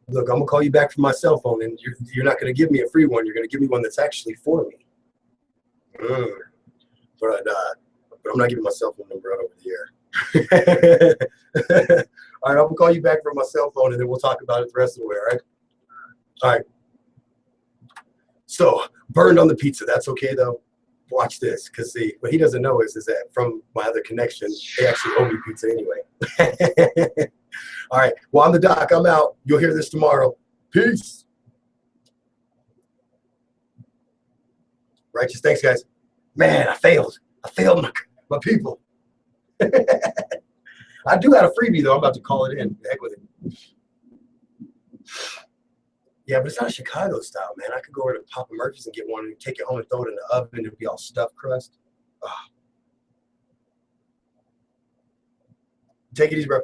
Look, I'm going to call you back from my cell phone, and you're not going to give me a free one. You're going to give me one that's actually for me. But I'm not giving my cell phone number out over the air. All right, I'm going to call you back from my cell phone, and then we'll talk about it the rest of the way, all right? All right. So, burned on the pizza. That's okay, though. Watch this, because see, what he doesn't know is that from my other connection, they actually owe me pizza anyway. All right. Well, I'm the Doc. I'm out. You'll hear this tomorrow. Peace. Righteous. Thanks, guys. Man, I failed. I failed my people. I do have a freebie, though. I'm about to call it in. Heck with it. Yeah, but it's not Chicago style, man. I could go over to Papa Murphy's and get one and take it home and throw it in the oven. It'd be all stuffed crust. Oh. Take it easy, bro.